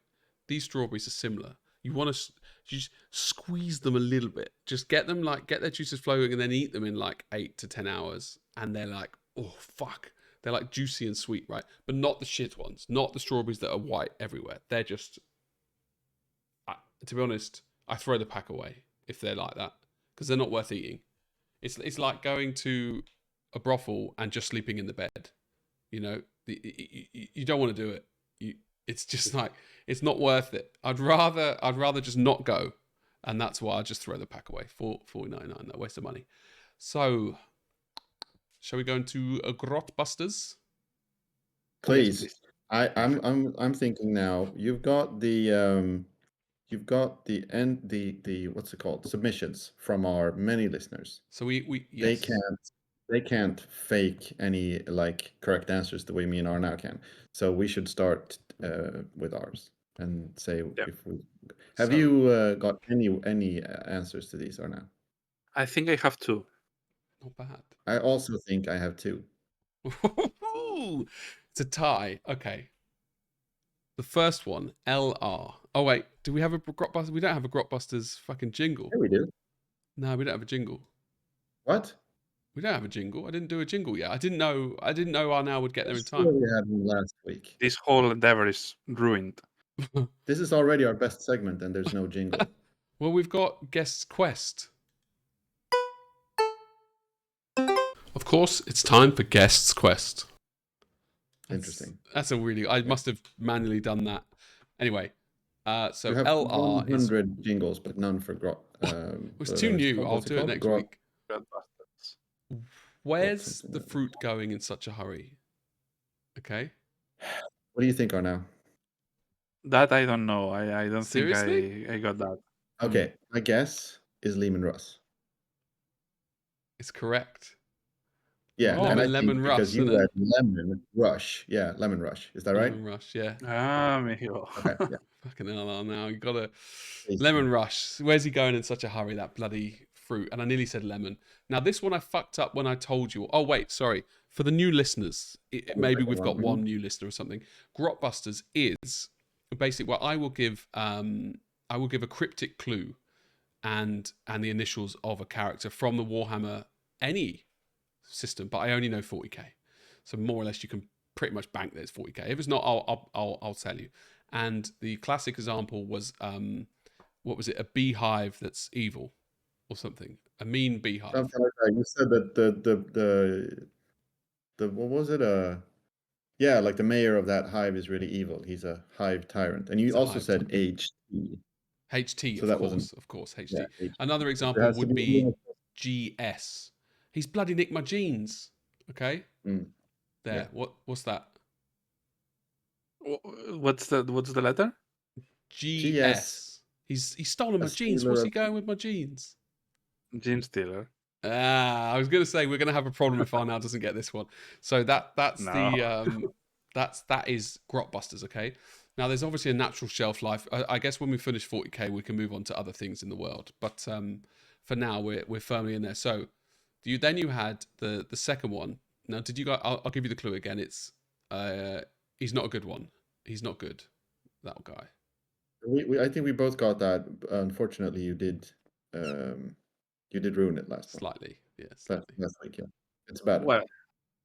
These strawberries are similar. You want to just squeeze them a little bit. Just get their juices flowing and then eat them in like 8 to 10 hours. And they're like, oh, fuck. They're like juicy and sweet, right? But not the shit ones. Not the strawberries that are white everywhere. They're just, to be honest, I throw the pack away if they're like that because they're not worth eating. It's like going to a brothel and just sleeping in the bed. You know, you don't want to do it. It's just like, it's not worth it. I'd rather just not go, and that's why I just throw the pack away for $4.99. No waste of money. So, shall we go into a Grotbusters? Please. I'm thinking now. You've got the what's it called? Submissions from our many listeners. So we yes. They can't fake any like correct answers the way me and R now can. So we should start with ours and say if we have you got any answers to these or now? I think I have 2. Not bad. I also think I have 2. It's a tie. Okay. The first one, LR. Oh wait, do we have a Grotbusters? We don't have a Grotbusters fucking jingle. Yeah, we do. No, we don't have a jingle. What? We don't have a jingle. I didn't do a jingle yet. I didn't know our now would get there in time. We had one last week. This whole endeavor is ruined. This is already our best segment, and there's no jingle. Well, we've got Guest's Quest. Of course, it's time for Guest's Quest. Interesting. That's a really. I must have manually done that. Anyway, so you have LR 100 jingles, but none for Grot. It's too new. I'll do it next week. Where's the fruit going in such a hurry? Okay. What do you think, Arnau? That I don't know. I don't Seriously? think I got that. Okay, my guess is Lehman Russ. It's correct. Yeah, and I Lemon think Rush, because you read Lemon Rush. Yeah, Lemon Rush. Is that right? Lemon Rush, yeah. Amigo. Okay, yeah. Fucking hell now. You gotta Lemon Rush. Where's he going in such a hurry? That bloody fruit. And I nearly said lemon. Now this one I fucked up when I told you. Oh wait, sorry. For the new listeners, maybe we've got one new listener or something. Grotbusters is basically what I will give a cryptic clue and the initials of a character from the Warhammer any system, but I only know 40k. So more or less you can pretty much bank that it's 40k. If it's not, I'll tell you. And the classic example was what was it? A beehive that's evil or something. A mean beehive. Something like that. You said that the what was it? Yeah, like the mayor of that hive is really evil. He's a hive tyrant. And you also said HT. HT, so of course, HT. Yeah, HT. Another example would be GS. He's bloody nicked my jeans. Okay. Mm. There. Yeah. What's that? What's the letter? GS. He's stolen my jeans. What's he going with my jeans? Jean stealer. I was going to say we're going to have a problem if Arnau doesn't get this one. So that is Grotbusters. Okay. Now there's obviously a natural shelf life. I guess when we finish 40k, we can move on to other things in the world. But for now, we're firmly in there. So you had the second one. Now did you guys? I'll give you the clue again. It's he's not a good one. He's not good. that guy. I think we both got that. Unfortunately, you did ruin it last one. Slightly, yeah, slightly. Last week, yeah. It's bad. Well,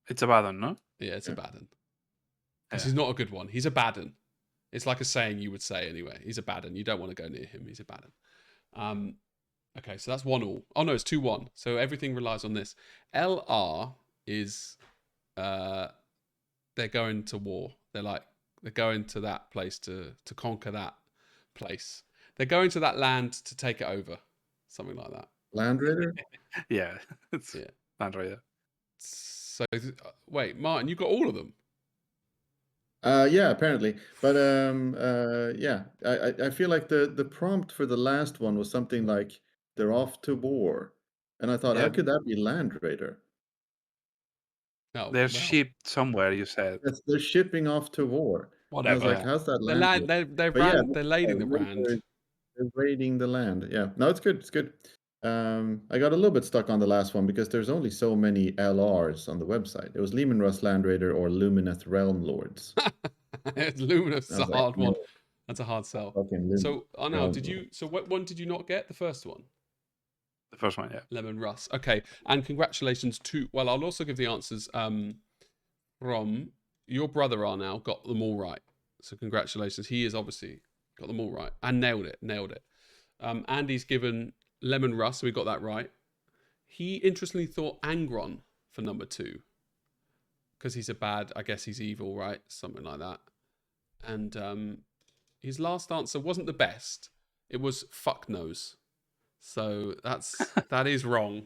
it's a bad one, no? Yeah, it's a Yeah. bad one. Because Yeah. he's not a good one. He's a bad one. It's like a saying you would say anyway. He's a bad one. You don't want to go near him. He's a bad one. Okay, so that's 1-1. Oh no, it's 2-1. So everything relies on this. LR is they're going to war. They're going to that place to conquer that place. They're going to that land to take it over. Something like that. Land Raider? Yeah, it's Yeah. Land Raider. So wait, Martin, you got all of them? Yeah, apparently. But yeah, I feel like the prompt for the last one was something like they're off to war, and I thought, how Yeah. could that be Land Raider? No, They're well, shipped somewhere, you said. They're shipping off to war. And I was Whatever. like, how's that they're Land Raider? But yeah, they're lading the rand. they're raiding the land. Yeah, no, it's good. It's good. I got a little bit stuck on the last one because there's only so many LRs on the website. It was Lehman Russ Land Raider or Lumineth Realm Lords. Luminous is I a was like, hard one. no, that's a hard sell. fucking Lumineth So, now, Realm did you? Lords. So, what one did you not get? The first one, The first one, yeah. Lemon Russ. Okay, and congratulations to. Well, I'll also give the answers from your brother. Are now got them all right. So, congratulations. He is obviously got them all right and nailed it. Nailed it. Andy's given Lemon Russ, so we got that right. He interestingly thought Angron for number 2 because he's a bad. I guess he's evil, right? Something like that. And his last answer wasn't the best. It was fuck knows. So that is wrong.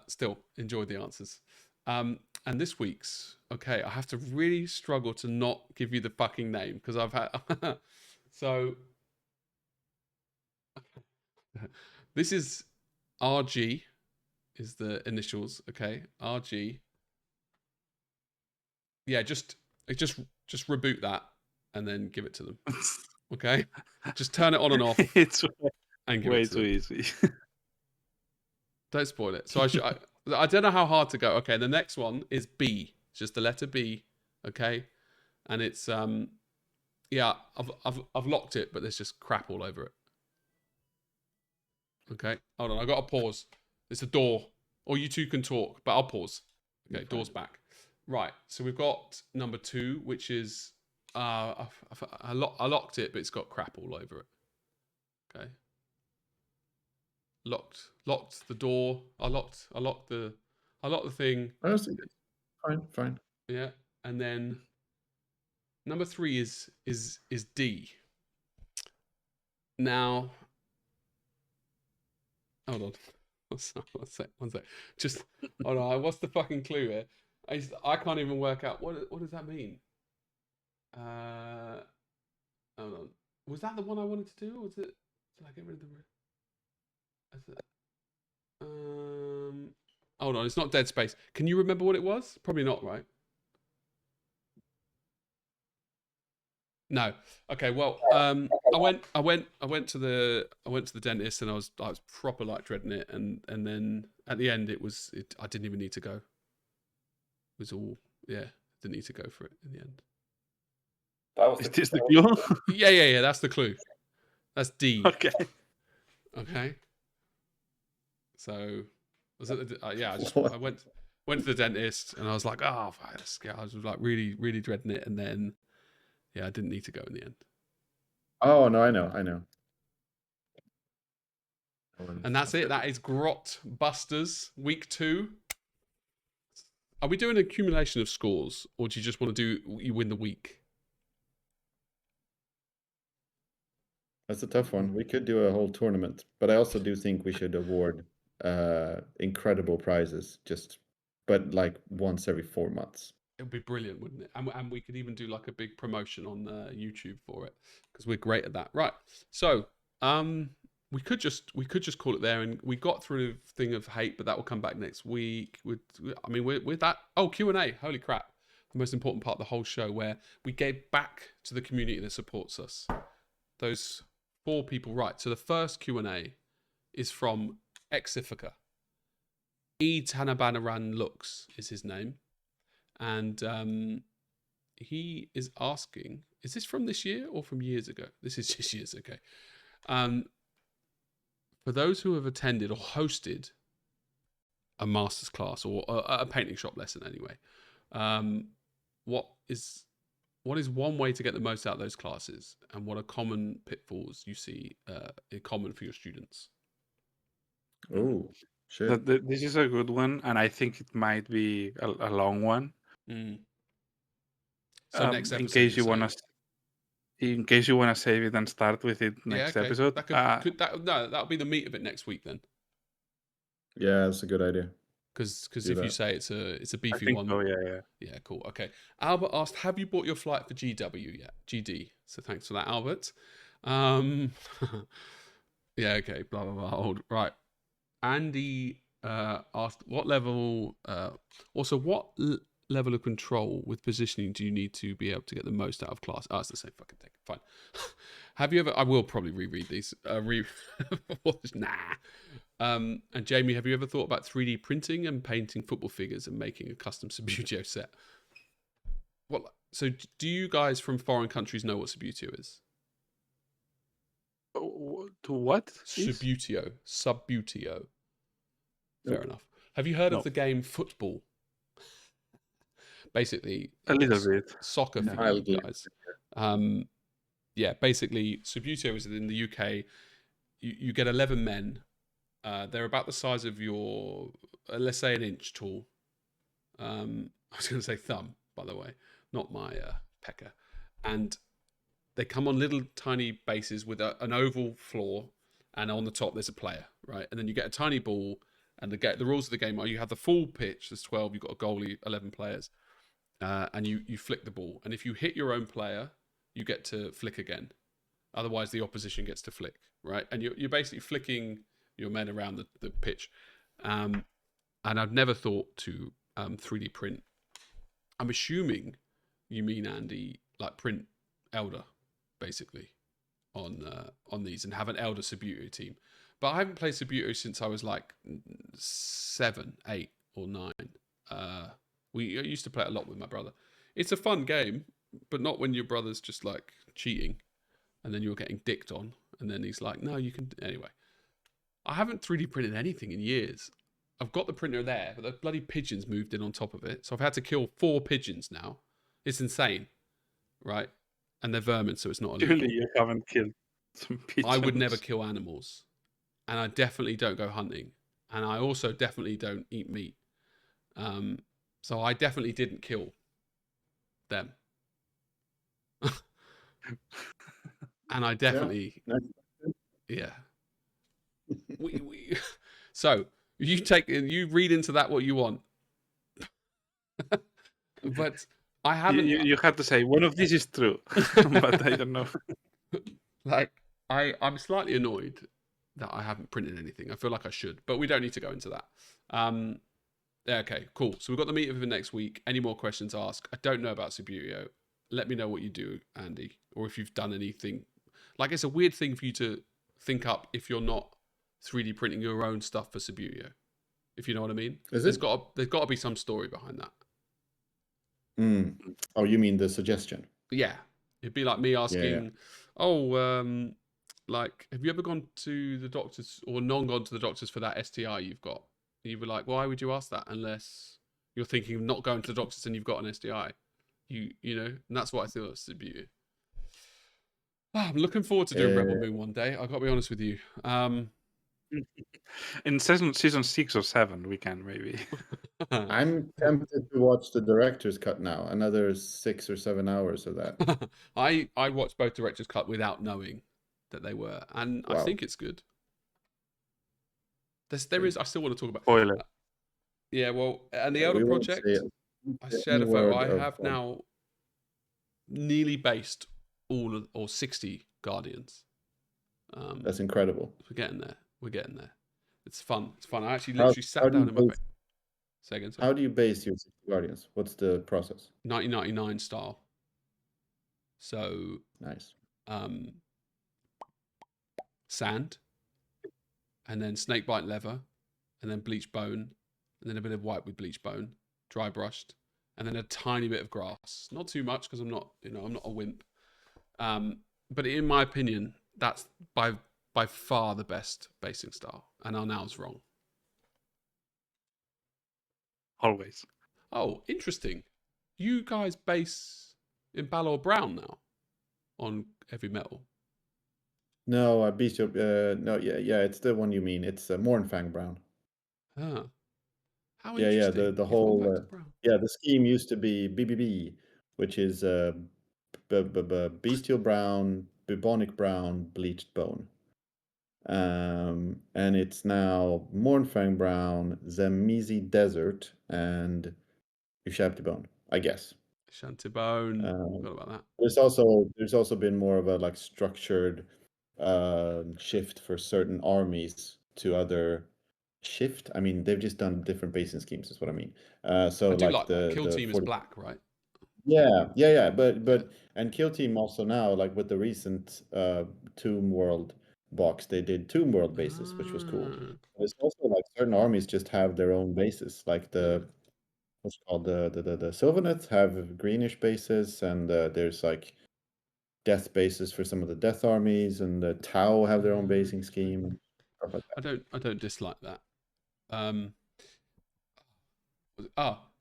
Still enjoyed the answers. And this week's, okay, I have to really struggle to not give you the fucking name because I've had. So this is RG is the initials, okay? RG. Yeah, just reboot that and then give it to them. Okay? Just turn it on and off It's and give way it to too them. easy. Don't spoil it. So I don't know how hard to go. Okay, the next one is B. Just the letter B, okay? And it's yeah, I've locked it, but there's just crap all over it. Okay, hold on. I got to pause. It's a door, or you two can talk, but I'll pause. Okay, door's back. Right. So we've got number 2, which is I locked it, but it's got crap all over it. Okay. Locked the door. I locked the thing. Honestly, fine. Yeah, and then number 3 is D. Now, hold on. One sec. Just hold on. What's the fucking clue here? I can't even work out what does that mean. Hold on. Was that the one I wanted to do, or was it? Did I get rid of the? Hold on. It's not Dead Space. Can you remember what it was? Probably not, right? No. Okay. Well, I went to the dentist and I was proper like dreading it, and then at the end I didn't even need to go. It was all didn't need to go for it in the end. Is this the clue? Yeah. That's the clue. That's D. Okay. Okay. So was it? I went to the dentist and I was like, oh, I was like really really dreading it, and then. Yeah, I didn't need to go in the end. Oh no, I know. And that's it. That is Grot Busters week 2. Are we doing an accumulation of scores, or do you just want to do you win the week? That's a tough one. We could do a whole tournament, but I also do think we should award incredible prizes, but like once every 4 months. It would be brilliant, wouldn't it? And we could even do like a big promotion on YouTube for it because we're great at that. Right. So we could just call it there, and we got through the thing of hate, but that will come back next week. With that. Oh, Q&A. Holy crap! The most important part of the whole show, where we gave back to the community that supports us. Those 4 people, right? So the first Q&A is from Exifica. E Tanabanaran Lux is his name. And he is asking Is this from this year or from years ago? This is just years ago. For those who have attended or hosted a master's class or a painting shop lesson anyway, what is one way to get the most out of those classes, and what are common pitfalls you see common for your students? Oh, shit. This is a good one, and I think it might be a long one. So next episode, in case you wanna save it and start with it next episode. That'll be the meat of it next week then. Yeah, that's a good idea. Because Do if you that. say it's a beefy I think one, so, yeah. yeah, cool. Okay. Albert asked, "Have you bought your flight for GW yet?" GD. So thanks for that, Albert. Yeah. Okay. Blah blah blah. Hold right. Andy asked, "What level? Also, what level of control with positioning do you need to be able to get the most out of class?" Oh, it's the same fucking thing. Fine. Have you ever? I will probably reread these. Nah. And Jamie, have you ever thought about 3D printing and painting football figures and making a custom Subutio set? Well, so do you guys from foreign countries know what Subutio is? To what? Subutio. Subutio. Fair Nope. enough. Have you heard No. of the game football? Basically, A little bit. soccer for you Mildly. guys. Yeah, basically, Subutio is in the UK. You get 11 men. They're about the size of your, let's say, an inch tall. I was going to say thumb, by the way, not my pecker. And they come on little tiny bases with an oval floor, and on the top there's a player, right? And then you get a tiny ball, and the rules of the game are you have the full pitch, there's 12, you've got a goalie, 11 players, and you flick the ball. And if you hit your own player, you get to flick again. Otherwise, the opposition gets to flick, right? And you're basically flicking your men around the pitch. And I've never thought to 3D print. I'm assuming you mean, Andy, like print Elder, basically, on these, and have an Elder Subutio team. But I haven't played Subutio since I was like 7, 8, or 9. I used to play it a lot with my brother. It's a fun game, but not when your brother's just like cheating, and then you're getting dicked on, and then he's like, "No, you can." Anyway, I haven't 3D printed anything in years. I've got the printer there, but the bloody pigeons moved in on top of it, so I've had to kill 4 pigeons now. It's insane, right? And they're vermin, so it's not illegal. Surely you haven't killed some pigeons. I would never kill animals, and I definitely don't go hunting, and I also definitely don't eat meat. So I definitely didn't kill them, and I definitely, yeah. So you read into that what you want, but I haven't. You had to say one of these is true, but I don't know. Like I'm slightly annoyed that I haven't printed anything. I feel like I should, but we don't need to go into that. Okay, cool. So we've got the meet of it next week. Any more questions, ask. I don't know about Subutio. Let me know what you do, Andy, or if you've done anything. Like, it's a weird thing for you to think up if you're not 3D printing your own stuff for Subutio. If you know what I mean. There's got to be some story behind that. Oh, you mean the suggestion? Yeah, it'd be like me asking, like, have you ever gone to the doctors or gone to the doctors for that STI you've got? And you'd be like, why would you ask that unless you're thinking of not going to the doctors and you've got an STI? You know, and that's what I thought was the beauty. I'm looking forward to doing Rebel Moon one day. I've got to be honest with you. In season 6 or 7, we can maybe. I'm tempted to watch the director's cut now. Another 6 or 7 hours of that. I watched both director's cut without knowing that they were, and I think it's good. There is. I still want to talk about. Spoiler. Yeah, well, and the Elder Project. I shared a photo. I have now nearly based all or 60 Guardians. That's incredible. We're getting there. It's fun. I actually literally sat down in my bed. Say again. Sorry. How do you base your 60 Guardians? What's the process? 1999 style. So nice. Sand, and then snakebite leather, and then bleach bone, and then a bit of white with bleach bone, dry brushed, and then a tiny bit of grass. Not too much because I'm not a wimp. But in my opinion, that's by far the best basing style, and Arnau's wrong. Always. Oh, interesting. You guys base in Balor Brown now on heavy metal. No, Bishop. No, yeah, it's the one you mean. It's Mornfang Brown. Huh. How Yeah, interesting. the You've gone whole back to brown. the scheme used to be BBB, which is bestial brown, bubonic brown, bleached bone. And it's now Mornfang Brown, Zamizi Desert, and Ushabti Bone, I guess. Shantibone. Forgot about that. There's also been more of a like structured shift for certain armies to other shift. I mean, they've just done different basing schemes, is what I mean. So I do like like that. Kill the Team is 40... black, right? Yeah. But and Kill Team also now, like with the recent Tomb World box, they did Tomb World bases, which was cool. There's also like certain armies just have their own bases, like the what's it called the Sylvaneth have greenish bases, and there's like death bases for some of the death armies, and the Tau have their own basing scheme and stuff like that. I don't dislike that.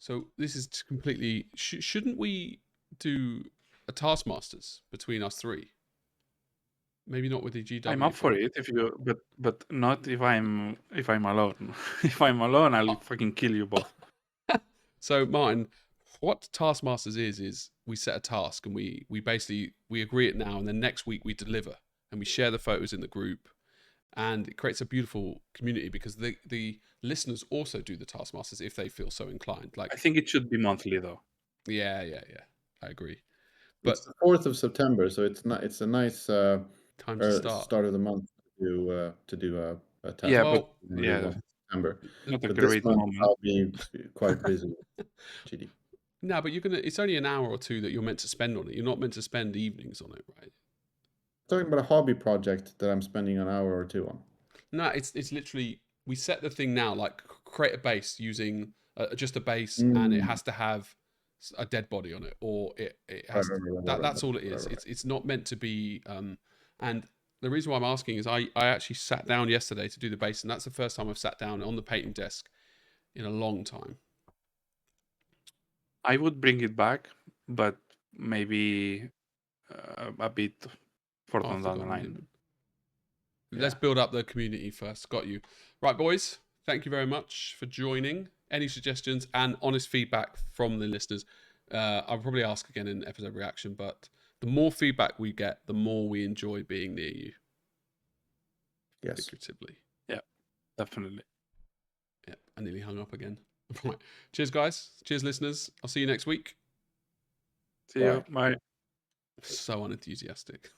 So this is completely. Shouldn't we do a Taskmasters between us three? Maybe not with the GW. I'm up for it if you, but not if I'm alone. If I'm alone, I'll fucking kill you both. So Martin, what Taskmasters is we set a task and we basically we agree it now, and then next week we deliver and we share the photos in the group, and it creates a beautiful community because the listeners also do the Taskmasters if they feel so inclined. Like I think it should be monthly though. Yeah. I agree. But it's the 4th of September, so it's not. It's a nice time to start of the month to do a task. Yeah, Well, but yeah, September. not a But this great month moment. I'll be quite busy. GD. No, but it's only an hour or two that you're meant to spend on it. You're not meant to spend evenings on it, right? Talking about a hobby project that I'm spending an hour or two on. No, it's literally we set the thing now, like create a base using just a base, and it has to have a dead body on it, or it has that's all it is. It's not meant to be. And the reason why I'm asking is I actually sat down yesterday to do the base, and that's the first time I've sat down on the painting desk in a long time. I would bring it back, but maybe a bit further down the line. Let's build up the community first. Got you. Right, boys. Thank you very much for joining. Any suggestions and honest feedback from the listeners? I'll probably ask again in episode reaction, but the more feedback we get, the more we enjoy being near you. Yes. Figuratively. Yeah, definitely. Yeah, I nearly hung up again. Right. Cheers, guys. Cheers, listeners. I'll see you next week. See you. Bye. So unenthusiastic.